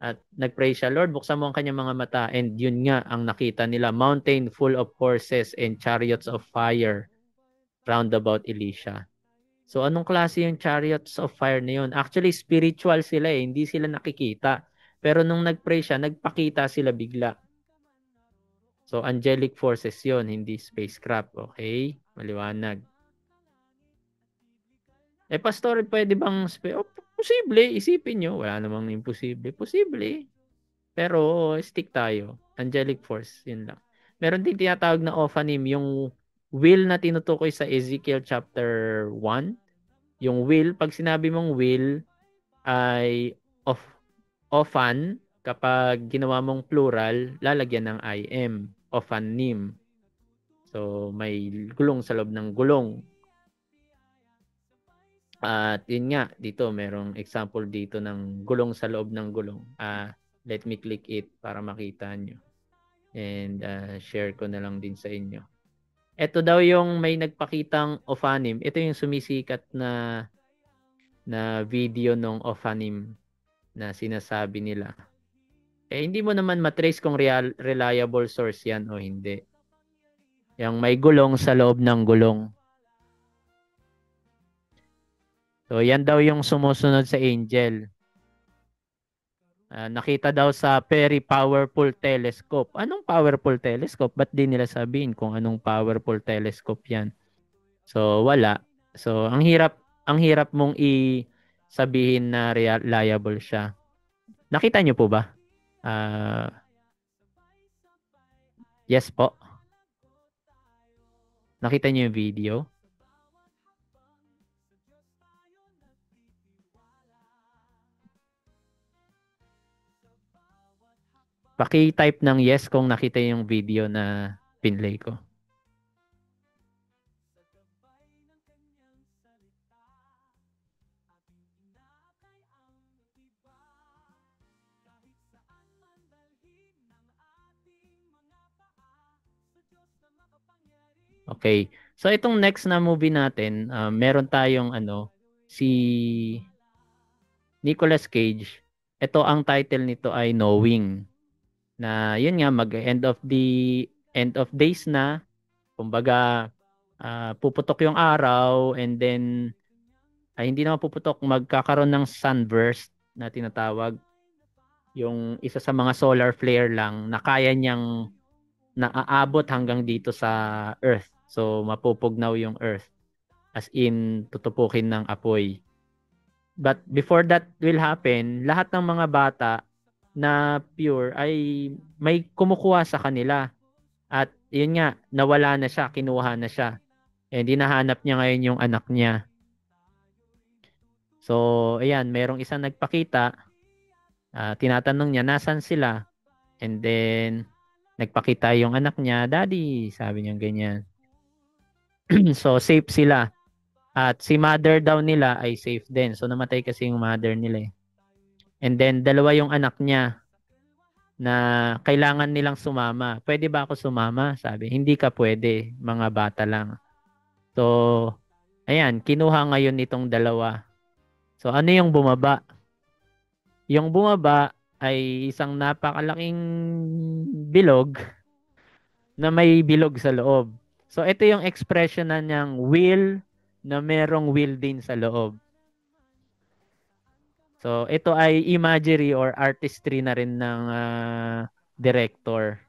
At nagpray siya, Lord, buksan mo ang kanyang mga mata. And yun nga ang nakita nila, mountain full of horses and chariots of fire round about Elisha. So anong klase yung chariots of fire na yun? Actually, spiritual sila eh, hindi sila nakikita. Pero nung nagpray siya, nagpakita sila bigla. So angelic forces yon, hindi spacecraft. Okay? Maliwanag. Pastor, pwede bang posible, isipin nyo. Wala namang imposible. Posible. Pero stick tayo. Angelic force, yun lang. Meron din tinatawag na ophanim, yung will na tinutukoy sa Ezekiel chapter 1. Yung will, pag sinabi mong will, ay ophan, kapag ginawa mong plural, lalagyan ng im, ophanim. So, may gulong sa loob ng gulong. At yun nga, dito, merong example dito ng gulong sa loob ng gulong. Let me click it para makita nyo. And share ko na lang din sa inyo. Ito daw yung may nagpakitang ophanim. Ito yung sumisikat na video ng ophanim na sinasabi nila. Hindi mo naman matrace kung reliable source yan o hindi. Yung may gulong sa loob ng gulong. So, yan daw yung sumusunod sa angel. Nakita daw sa very powerful telescope. Anong powerful telescope? Ba't di nila sabihin kung anong powerful telescope yan? So, wala. So, ang hirap mong sabihin na reliable siya. Nakita niyo po ba? Yes po. Nakita niyo yung video? Paki-type ng yes kung nakita yung video na pinlay ko. Okay. So itong next na movie natin, meron tayong si Nicolas Cage. Ito ang title nito ay Knowing. Na yun nga end of days na, kumbaga puputok yung araw, and then hindi naman puputok, magkakaroon ng sunburst na tinatawag. yung isa sa mga solar flare lang na kaya niyang naaabot hanggang dito sa Earth. So, mapupugnaw yung Earth. As in, tutupukin ng apoy. But before that will happen, lahat ng mga bata na pure ay may kumukuha sa kanila. At yun nga, nawala na siya, kinuha na siya. And hinahanap niya ngayon yung anak niya. So, ayan, merong isang nagpakita. Tinatanong niya, nasan sila? And then, nagpakita yung anak niya, Daddy, sabi niya ganyan. So, safe sila. At si mother daw nila ay safe din. So, namatay kasi yung mother nila eh. And then, dalawa yung anak niya na kailangan nilang sumama. Pwede ba ako sumama? Sabi, hindi ka pwede. Mga bata lang. So, ayan, kinuha ngayon itong dalawa. So, ano yung bumaba? Yung bumaba ay isang napakalaking bilog na may bilog sa loob. So, ito yung expression na niyang will na merong will din sa loob. So, ito ay imagery or artistry na rin ng director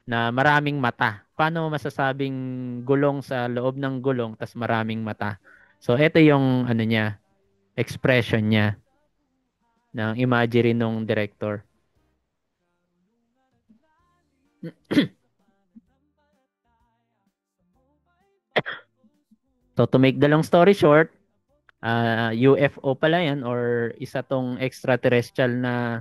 na maraming mata. Paano masasabing gulong sa loob ng gulong tas maraming mata? So, ito yung ano niya, expression niya ng imagery ng director. So, to make the long story short, UFO pala yan or isa tong extraterrestrial na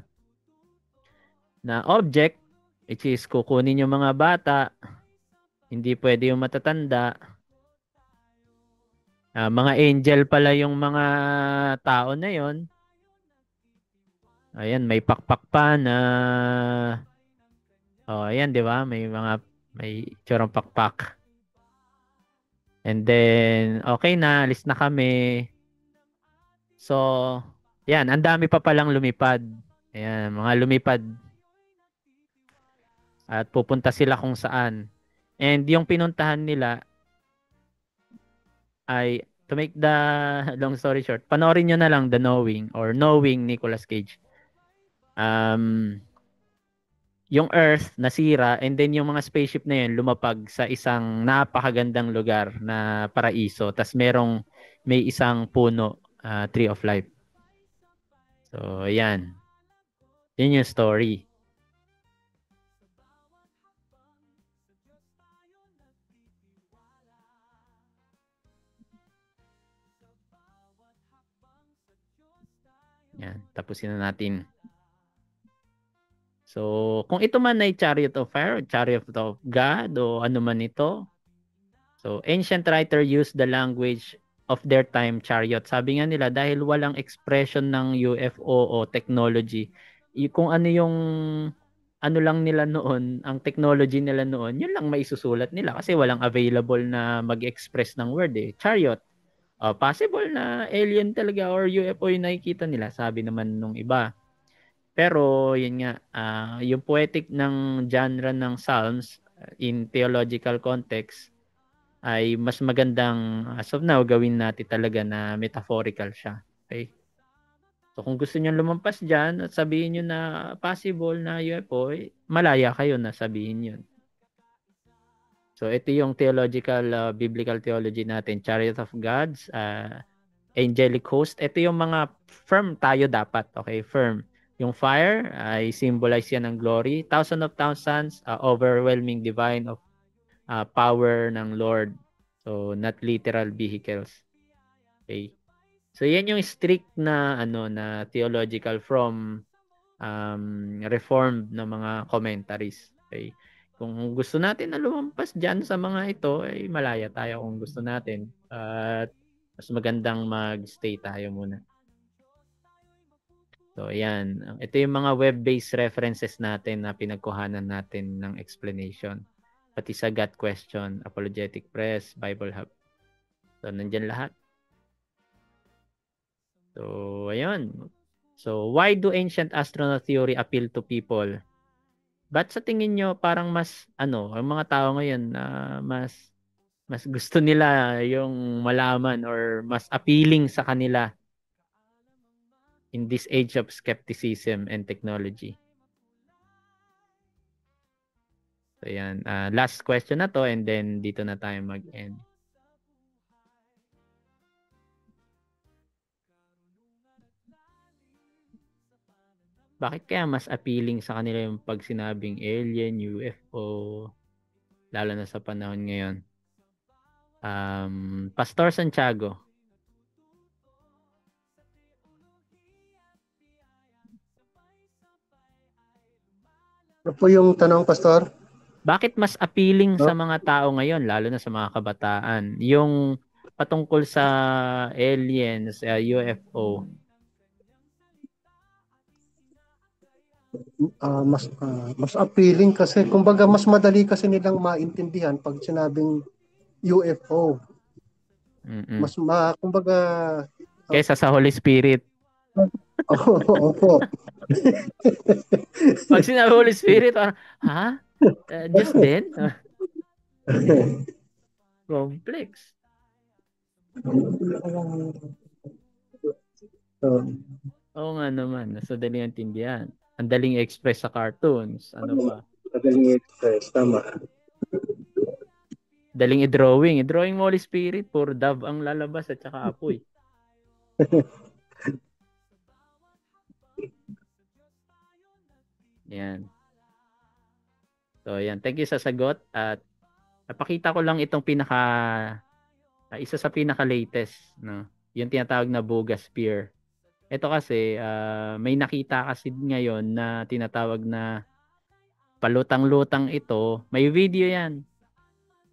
object which is kukunin yung mga bata, hindi pwede yung matatanda. Mga angel pala yung mga tao na yon. Ayan, may pakpak pa na ayan, 'di ba? May tsurang pakpak. And then okay na, alis na kami. So, yan, ang dami pa palang lumipad. Ayan, mga lumipad. At pupunta sila kung saan. And yung pinuntahan nila ay, to make the long story short, panoorin nyo na lang The Knowing or Knowing Nicolas Cage. Yung Earth nasira and then yung mga spaceship na yun lumapag sa isang napakagandang lugar na paraiso. Tas may isang puno, Tree of Life. So, yan. Yun yung story. Yan, tapusin na natin. So, kung ito man ay Chariot of Fire, Chariot of God, o ano man ito. So, ancient writer used the language of their time, chariot. Sabi nga nila, dahil walang expression ng UFO o technology, kung ano yung ano lang nila noon, ang technology nila noon, yun lang maisusulat nila kasi walang available na mag-express ng word eh. Chariot. Possible na alien talaga or UFO yung nakikita nila, sabi naman nung iba. Pero yun nga, yung poetic ng genre ng Psalms in theological context ay mas magandang as of now gawin natin talaga na metaphorical siya. Okay? So kung gusto niyo lumampas diyan at sabihin niyo na possible na UFO, malaya kayo na sabihin 'yun. So ito yung theological biblical theology natin, Chariot of Gods, angelic host. Ito yung mga firm tayo dapat, okay? Firm. Yung fire ay symbolize yan ng glory. Thousand of thousands, overwhelming divine of power ng Lord. So not literal vehicles. Okay? So yan yung strict na na theological from reformed na mga commentaries. Okay? Kung gusto natin na lumampas diyan sa mga ito, ay malaya tayo kung gusto natin. At mas magandang mag-stay tayo muna. So, ayan. Ito yung mga web-based references natin na pinagkuhanan natin ng explanation. Pati sa Got Question, Apologetic Press, Bible Hub. So, nandyan lahat. So, ayun. So, why do ancient astronaut theory appeal to people? Ba't sa tingin nyo parang mas, ang mga tao ngayon mas gusto nila yung malaman or mas appealing sa kanila in this age of skepticism and technology. So yan, last question na to and then dito na tayo mag-end. Bakit kaya mas appealing sa kanila yung pag sinabing alien, UFO, lalo na sa panahon ngayon? Pastor Santiago. Ano po yung tanong, Pastor? Bakit mas appealing sa mga tao ngayon, lalo na sa mga kabataan, yung patungkol sa aliens, UFO? Mas appealing kasi kumbaga mas madali kasi nilang maintindihan pag sinabing UFO. Kumbaga kaysa sa Holy Spirit. Opo. Pag sinabi Holy Spirit, ha? Just then? Complex. Oo nga naman, nasa daling intindihan. Ang daling express sa cartoons. Ano pa? Daling express, tama. Daling i-drawing. I-drawing mo Holy Spirit, puro dove ang lalabas at saka apoy. Yan. So, yan. Thank you sa sagot. At napakita ko lang itong isa sa pinaka-latest. No? Yung tinatawag na Boga Spear. Ito kasi, may nakita kasi ngayon na tinatawag na palutang-lutang ito. May video yan.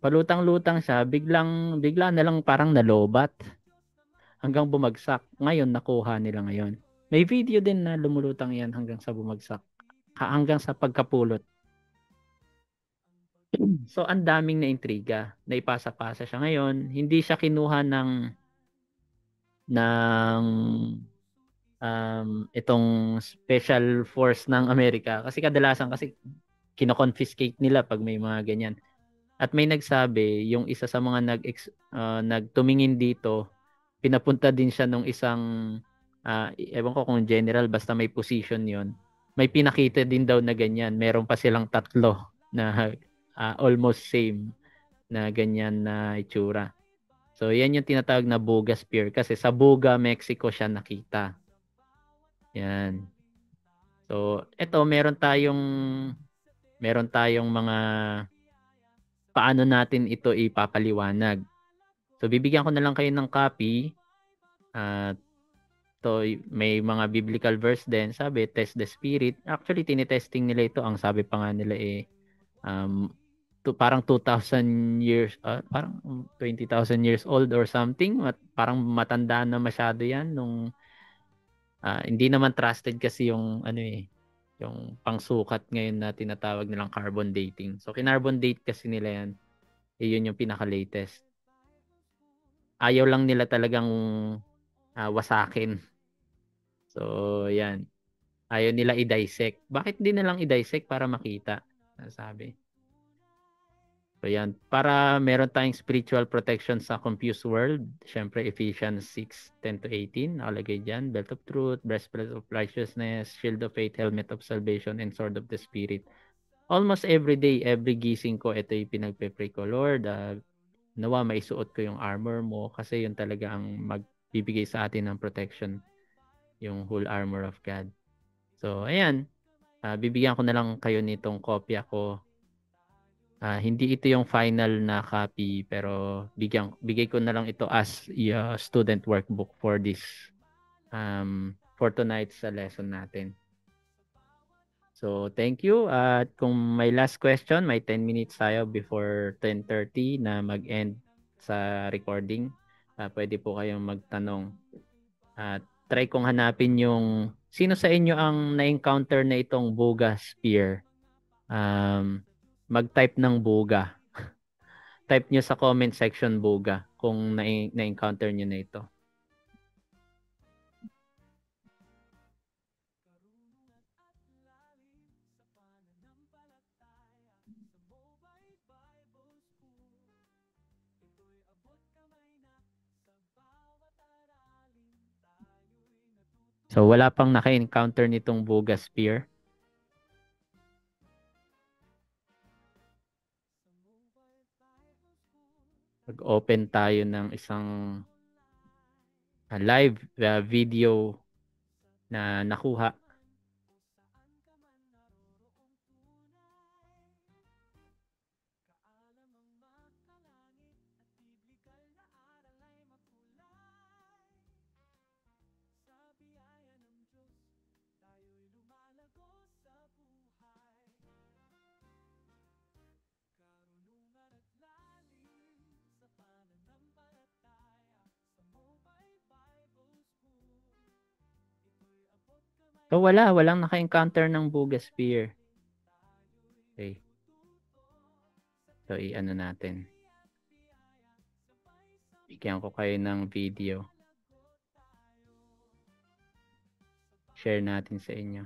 Palutang-lutang siya. Bigla na lang parang nalobat. Hanggang bumagsak. Ngayon, nakuha nila ngayon. May video din na lumulutang yan hanggang sa bumagsak. Hanggang sa pagkapulot. So, ang daming na-intriga. Naipasa-pasa siya ngayon. Hindi siya kinuha ng itong special force ng Amerika. Kasi kadalasan kino-confiscate nila pag may mga ganyan. At may nagsabi, yung isa sa mga nagtumingin dito, pinapunta din siya nung isang, ewan ko kung general, basta may position yon. May pinakita din daw na ganyan. Meron pa silang 3 na almost same na ganyan na itsura. So, yan yung tinatawag na Boga Spear. Kasi sa Boga, Mexico siya nakita. Yan. So, eto meron tayong mga paano natin ito ipapaliwanag. So, bibigyan ko na lang kayo ng copy. May mga biblical verse din. Sabi, test the spirit. Actually, tinitesting nila ito. Ang sabi pa nga nila parang 2,000 years, parang 20,000 years old or something. Parang matanda na masyado yan nung hindi naman trusted kasi yung yung pangsukat ngayon na tinatawag nilang carbon dating. So, kinarbon date kasi nila yan. Yun yung pinaka-latest. Ayaw lang nila talagang wasakin. So, yan. Ayaw nila i-dissect. Bakit hindi na lang i-dissect para makita? Sabi. So, yan. Para meron tayong spiritual protection sa confused world. Siyempre, Ephesians 6:10-18. Nakalagay dyan. Belt of truth, breastplate of righteousness, shield of faith, helmet of salvation, and sword of the spirit. Almost every day, every gising ko, ito yung pinagpe-pray ko. Lord, nawa maisuot ko yung armor mo kasi yun talaga ang magbibigay sa atin ng protection. Yung whole armor of God. So, ayan. Bibigyan ko na lang kayo nitong kopya ko. Hindi ito yung final na copy pero bigay ko na lang ito as student workbook for this for tonight's lesson natin. So, thank you. At kung may last question, may 10 minutes tayo before 10:30 na mag-end sa recording. Pwede po kayong magtanong. At try kong hanapin yung sino sa inyo ang na-encounter na itong Boga Spear. Mag-type ng Boga. Type nyo sa comment section Boga kung na-encounter nyo na ito. So wala pang naka-encounter nitong Buga Sphere. Mag-open tayo ng isang live video na nakuha. So walang naka-encounter ng Buga Sphere. Okay. So i-ano natin. Bigyan ko kayo ng video. Share natin sa inyo.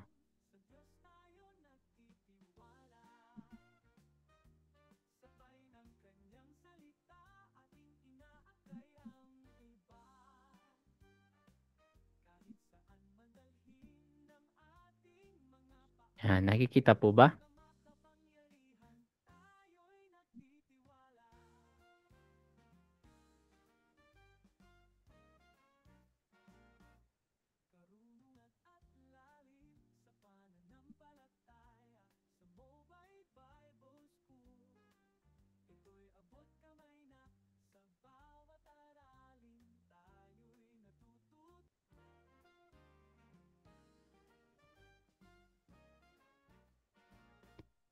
Yan, nakikita po ba?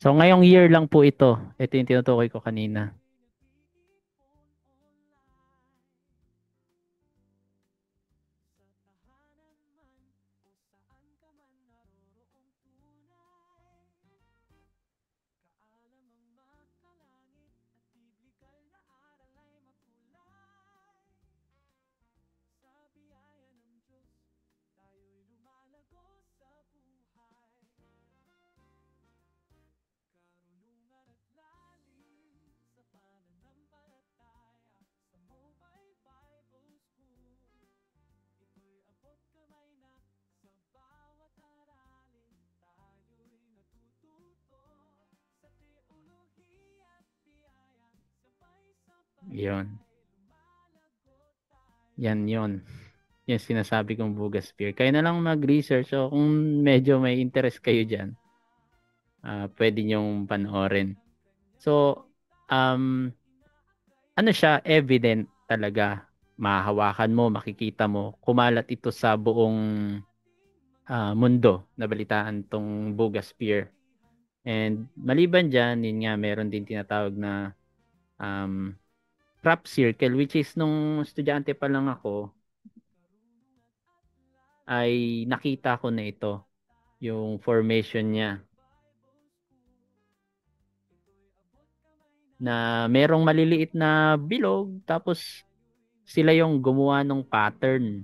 So ngayong year lang po ito. Ito yung tinutukoy ko kanina. Yun. Yan yun. Yung sinasabi kong Buga Sphere. Kaya na lang mag-research. So kung medyo may interest kayo dyan, pwede nyong panoorin. So, ano siya, evident talaga. Mahahawakan mo, makikita mo. Kumalat ito sa buong mundo. Nabalitaan tong Buga Sphere. And maliban dyan, yun nga, meron din tinatawag na crop circle, which is nung estudyante pa lang ako, ay nakita ko na ito. Yung formation niya. Na merong maliliit na bilog, tapos sila yung gumawa ng pattern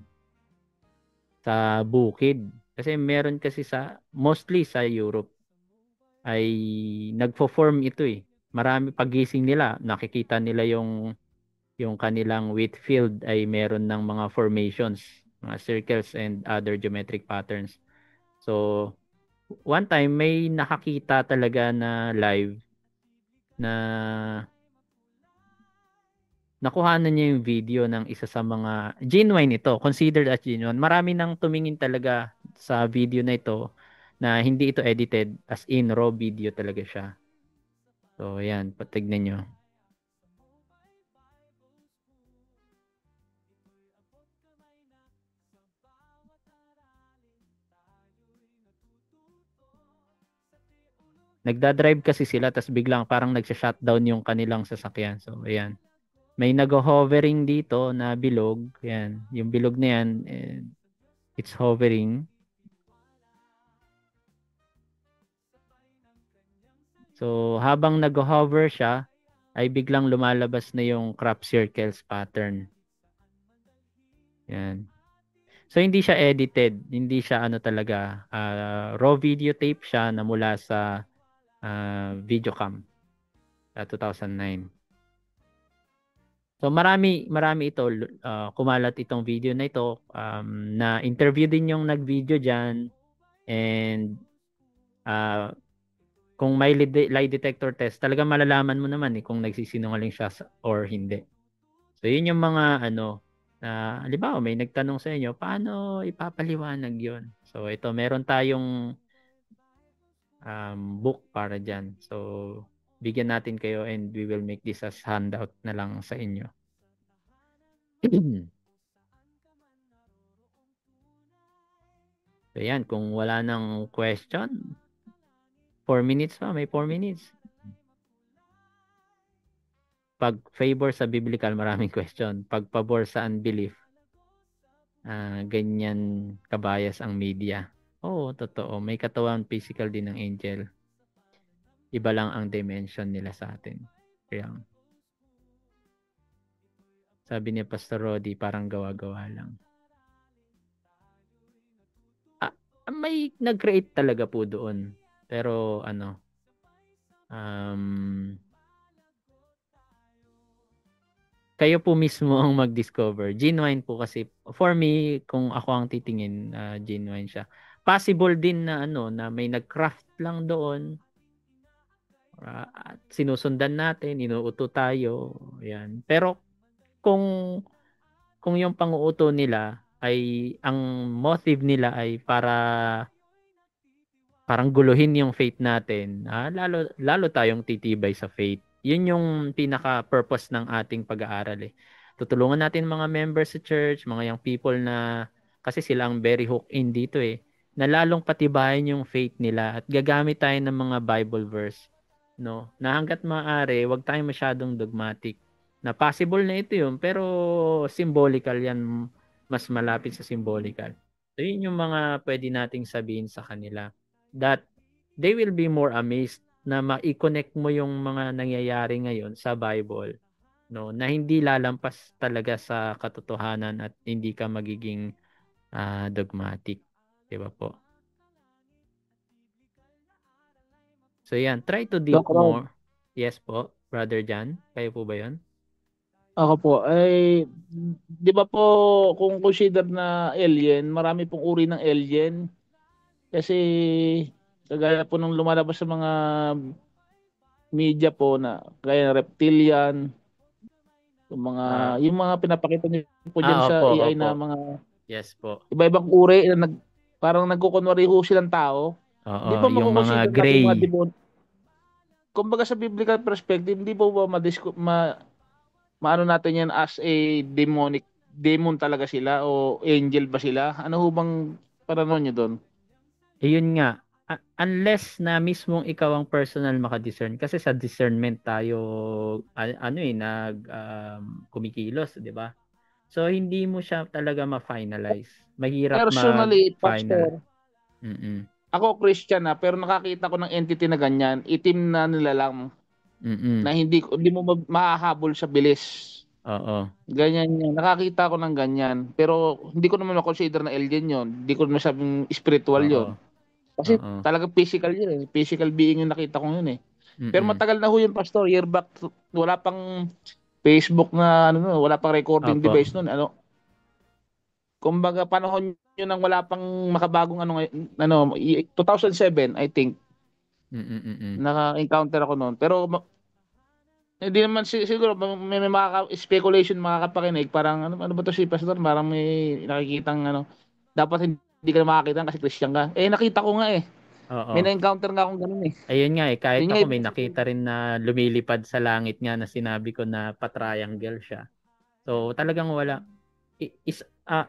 sa bukid. Kasi meron kasi mostly sa Europe, ay nagfo-form ito eh. Marami pagising nila, nakikita nila yung kanilang wheat field ay meron ng mga formations, mga circles and other geometric patterns. So, one time may nakakita talaga na live na nakuhanan niya yung video ng isa sa mga genuine ito, considered as genuine. Marami nang tumingin talaga sa video na ito na hindi ito edited, as in raw video talaga siya. So, ayan, patignan nyo. Nagda-drive kasi sila, tas biglang parang nagsha-shutdown yung kanilang sasakyan. So, ayan. May nag-hovering dito na bilog. Ayan. Yung bilog na yan, it's hovering. So, habang nag-hover siya, ay biglang lumalabas na yung crop circles pattern. Yan. So, hindi siya edited. Hindi siya ano talaga. Raw videotape siya na mula sa Videocam 2009. So marami ito, kumalat itong video na ito, na interview din yung nag-video diyan, and kung may lie detector test, talaga malalaman mo naman kung nagsisinungaling siya or hindi. So yun yung mga na halimbawa may nagtanong sa inyo, paano ipapaliwanag yun? So ito, meron tayong book para dyan. So bigyan natin kayo and we will make this as handout na lang sa inyo. So yan, kung wala nang question, 4 minutes pa, may 4 minutes. Pag favor sa biblical, maraming question. Pag pabor sa unbelief, ganyan kabayas ang media. Oo, totoo. May katawan physical din ng angel. Iba lang ang dimension nila sa atin. Kaya, sabi ni Pastor Rodi, parang gawa-gawa lang. May nag-create talaga po doon. Pero kayo po mismo ang mag-discover. Genuine po kasi. For me, kung ako ang titingin, genuine siya. Possible din na na may nag-craft lang doon. At sinusundan natin, inuuto tayo. Yan. Pero kung yung pang-uuto nila ay ang motive nila ay parang guluhin yung faith natin, lalo tayong titibay sa faith. Yun yung pinaka-purpose ng ating pag-aaral Tutulungan natin mga members sa church, mga young people na kasi sila ang very hooked in dito na lalong patibayin yung faith nila at gagamit tayo ng mga Bible verse, no? Na hangga't maaari, wag tayong masyadong dogmatic. Na possible na ito yun, pero symbolical yan, mas malapit sa symbolical. So yun yung mga pwede nating sabihin sa kanila, that they will be more amazed na ma-connect mo yung mga nangyayari ngayon sa Bible, no, na hindi lalampas talaga sa katotohanan at hindi ka magiging dogmatic, 'di ba po? So yan, try to deep more. Yes po, Brother Jan, kayo po ba 'yon? Ako po, ay, di ba po kung consider na alien, marami pong uri ng alien. Kasi, kagaya po nung lumalabas sa mga media po na, gaya reptilian, yung mga pinapakita niyo po dyan sa AI na mga yes po, iba-ibang uri na parang nagkukunwari ho silang tao. Oo, Di ba yung mga makukonsider gray. natin mga demon? Kumbaga sa biblical perspective, hindi po ba maano natin yan as a demon talaga sila o angel ba sila? Ano ho bang paranon nyo doon? Yun nga, unless na mismong ikaw ang personal makadiscern, kasi sa discernment tayo kumikilos, 'di ba? So hindi mo siya talaga ma-finalize. Mahirap Personally, mag-final. Pastor, ako Christian pero nakakita ko ng entity na ganyan, itim na nilalang. Na hindi mo mahahabol sa bilis. Oo. Ganyan yan. Nakakita ko ng ganyan. Pero hindi ko naman na-consider na alien yon. Hindi ko naman sabing spiritual yon. Kasi talaga physical yun Physical being yung nakita ko yun Pero matagal na ho yun, Pastor. Year back, wala pang Facebook na wala pang recording device nun. Kumbaga panahon yun nang wala pang makabagong 2007 I think. Naka-encounter ako noon. Pero hindi naman siguro may speculation makakapakinig, parang ano ba to si Pastor, parang may nakikitang dapat hindi ka na makakita kasi Christian ka. Nakita ko nga Oo. May na-encounter nga akong ganun Ayun nga kahit ako may nakita rin na lumilipad sa langit nga na sinabi ko na pa-triangle siya. So talagang wala.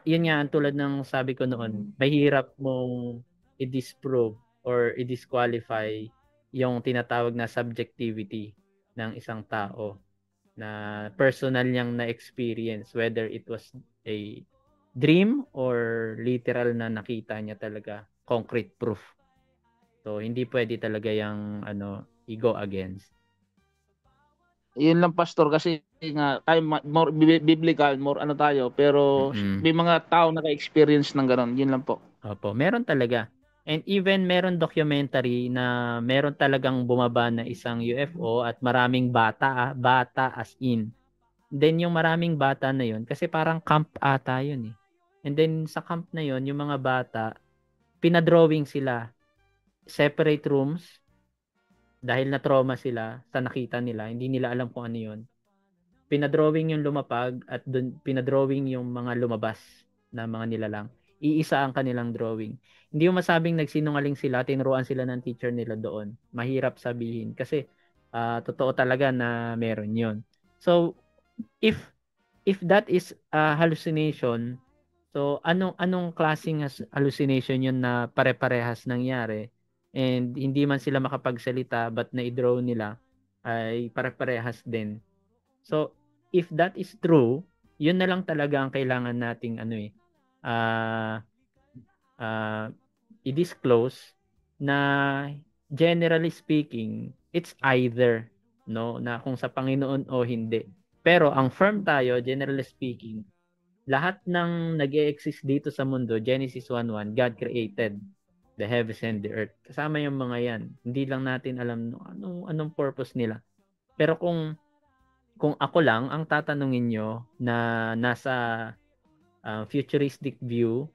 Yun nga tulad ng sabi ko noon, mahirap mong i-disprove or i-disqualify yung tinatawag na subjectivity ng isang tao na personal niyang na-experience, whether it was a dream or literal na nakita niya talaga, concrete proof. So hindi pwede talaga yung i-go against. Yun lang, Pastor, kasi nga tayo more biblical, more tayo, pero may mga tao naka-experience ng gano'n. Yun lang po. Opo, meron talaga. And even meron documentary na meron talagang bumaba na isang UFO at maraming bata as in Then yung maraming bata na yun, kasi parang camp ata yun eh. And then sa camp na yun, yung mga bata, pinadrawing sila. Separate rooms, dahil na-trauma sila sa nakita nila, hindi nila alam kung ano yun. Pinadrawing yung lumapag at dun, pinadrawing yung mga lumabas na mga nilalang. Iisa ang kanilang drawing. Hindi mo masabing nagsinungaling sila, tinuruan sila ng teacher nila doon. Mahirap sabihin kasi totoo talaga na meron yun. So, if that is a hallucination, so anong klaseng hallucination yun na pare-parehas nangyari and hindi man sila makapagsalita but na-draw nila ay pare-parehas din. So, if that is true, yun na lang talaga ang kailangan nating i-disclose na generally speaking, it's either na kung sa Panginoon o hindi. Pero ang firm tayo, generally speaking, lahat ng nag-e-exist dito sa mundo, Genesis 1:1, God created the heavens and the earth. Kasama yung mga yan. Hindi lang natin alam anong purpose nila. Pero kung ako lang ang tatanungin nyo na nasa futuristic view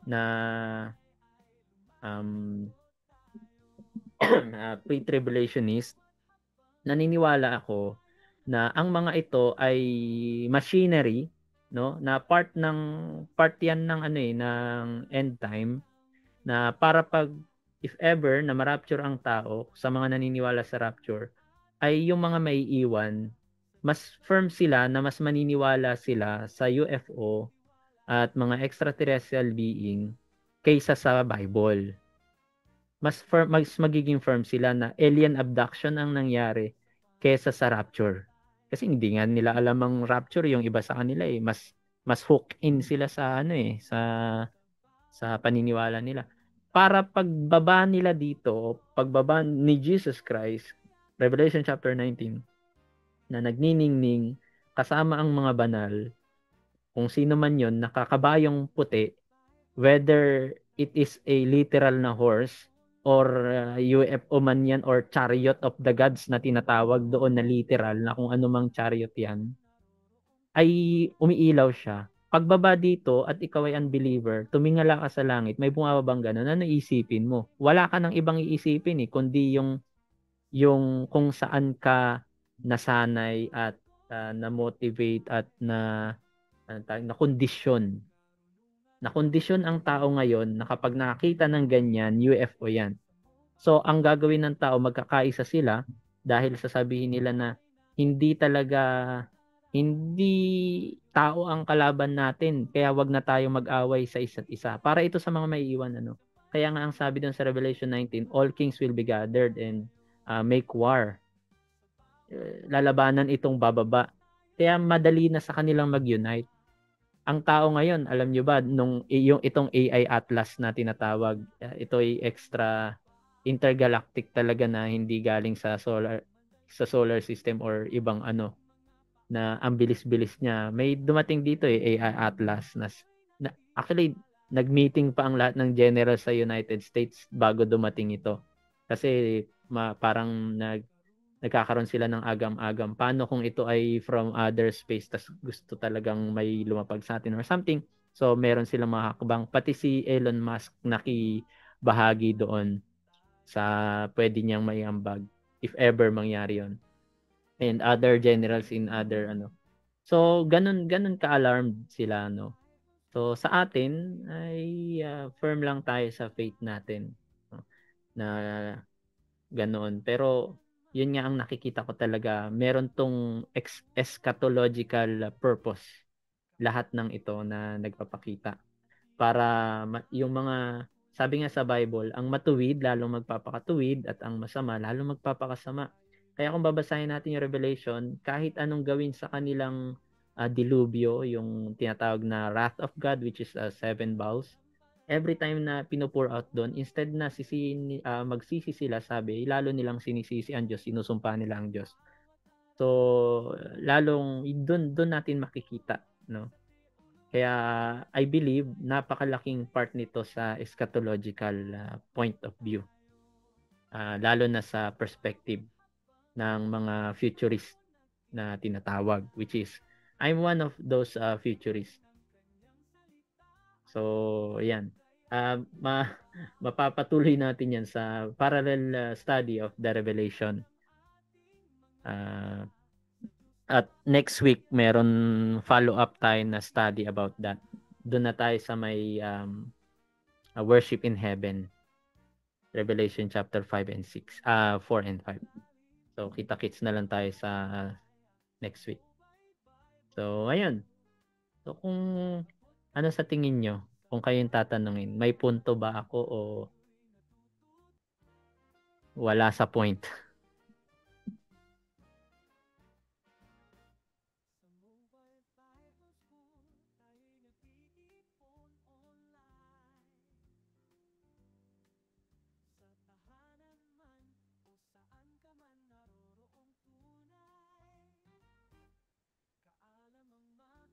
na pre-tribulationist, naniniwala ako na ang mga ito ay machinery, na part yan ng ng end time, na para pag if ever na ma-rapture ang tao, sa mga naniniwala sa rapture, ay yung mga maiiwan, mas firm sila na mas maniniwala sila sa UFO at mga extraterrestrial being kaysa sa Bible. Mas magiging firm sila na alien abduction ang nangyari kaysa sa rapture. Kasi hindi nga nila alam ang rapture, yung iba sa kanila mas hook in sila sa sa paniniwala nila. Para pagbaba nila dito, pagbaba ni Jesus Christ, Revelation chapter 19, na nagniningning kasama ang mga banal, kung sino man yon, nakakabayong puti, whether it is a literal na horse or UFO man yan or chariot of the gods na tinatawag doon na literal, na kung anumang chariot yan, ay umiilaw siya. Pagbaba dito at ikaw ay unbeliever, tumingala ka sa langit, may bumababang ganun, ano iisipin mo? Wala ka ng ibang iisipin kundi yung kung saan ka nasanay at na-motivate at na kondisyon. Na-kondisyon ang tao ngayon na kapag nakakita ng ganyan, UFO yan. So, ang gagawin ng tao, magkakaisa sila dahil sasabihin nila na hindi tao ang kalaban natin, kaya wag na tayo mag-away sa isa't isa. Para ito sa mga maiiwan, Kaya nga ang sabi doon sa Revelation 19, all kings will be gathered and make war. Lalabanan itong bababa. Kaya madali na sa kanilang mag-unite. Ang tao ngayon, alam nyo ba, itong AI Atlas na tinatawag, ito ay extra intergalactic talaga na hindi galing sa solar system or ibang na ang bilis-bilis niya. May dumating dito AI Atlas na actually nag-meeting pa ang lahat ng general sa United States bago dumating ito. Kasi parang nagkakaroon sila ng agam-agam. Paano kung ito ay from other space tas gusto talagang may lumapag sa atin or something? So meron silang mga hakbang. Pati si Elon Musk nakibahagi doon sa pwede niyang maiambag if ever mangyari yon. And other generals in other So ganun ka-alarmed sila So sa atin ay firm lang tayo sa faith natin na ganoon. Pero yun nga ang nakikita ko talaga, meron tong eschatological purpose lahat ng ito na nagpapakita para yung mga, sabi nga sa Bible, ang matuwid lalong magpapakatuwid at ang masama lalong magpapakasama. Kaya kung babasahin natin yung Revelation, kahit anong gawin sa kanilang dilubyo, yung tinatawag na wrath of God, which is 7 bowls, every time na pinupour out doon, instead na magsisi sila, sabi, lalo nilang sinisisi ang Diyos, sinusumpa nila ang Diyos. So, lalong doon natin makikita, Kaya, I believe, napakalaking part nito sa eschatological point of view. Lalo na sa perspective ng mga futurist na tinatawag, which is I'm one of those futurists. So, ayan. Mapapatuloy natin yan sa parallel study of the Revelation. At next week, meron follow-up tayo na study about that. Doon na tayo sa may worship in heaven. Revelation chapter 5 and 6. 4 and 5. So, kita-kits na lang tayo sa next week. So, ayun. So, kung ano sa tingin nyo, kung kayong tatanungin, may punto ba ako o wala sa point?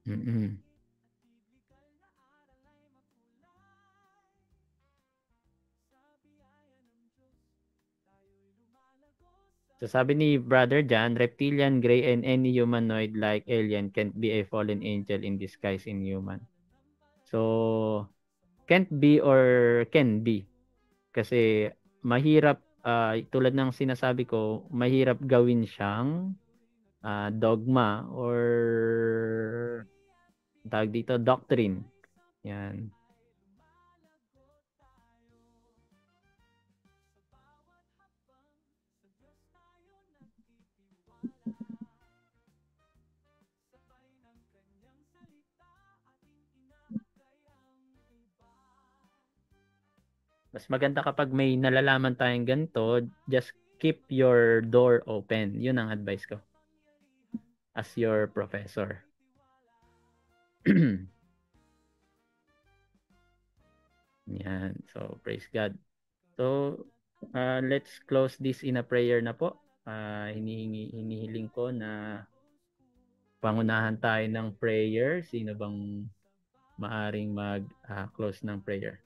Mm-mm. So sabi ni Brother John, reptilian, gray, and any humanoid like alien can't be a fallen angel in disguise in human. So, can't be or can be. Kasi mahirap, tulad ng sinasabi ko, mahirap gawin siyang dogma or tawag dito, doctrine. Yan. Mas maganda kapag may nalalaman tayong ganito, just keep your door open. Yun ang advice ko. As your professor. Yan. So, praise God. So, let's close this in a prayer na po. Hinihiling ko na pangunahan tayo ng prayer. Sino bang maaring mag-close ng prayer?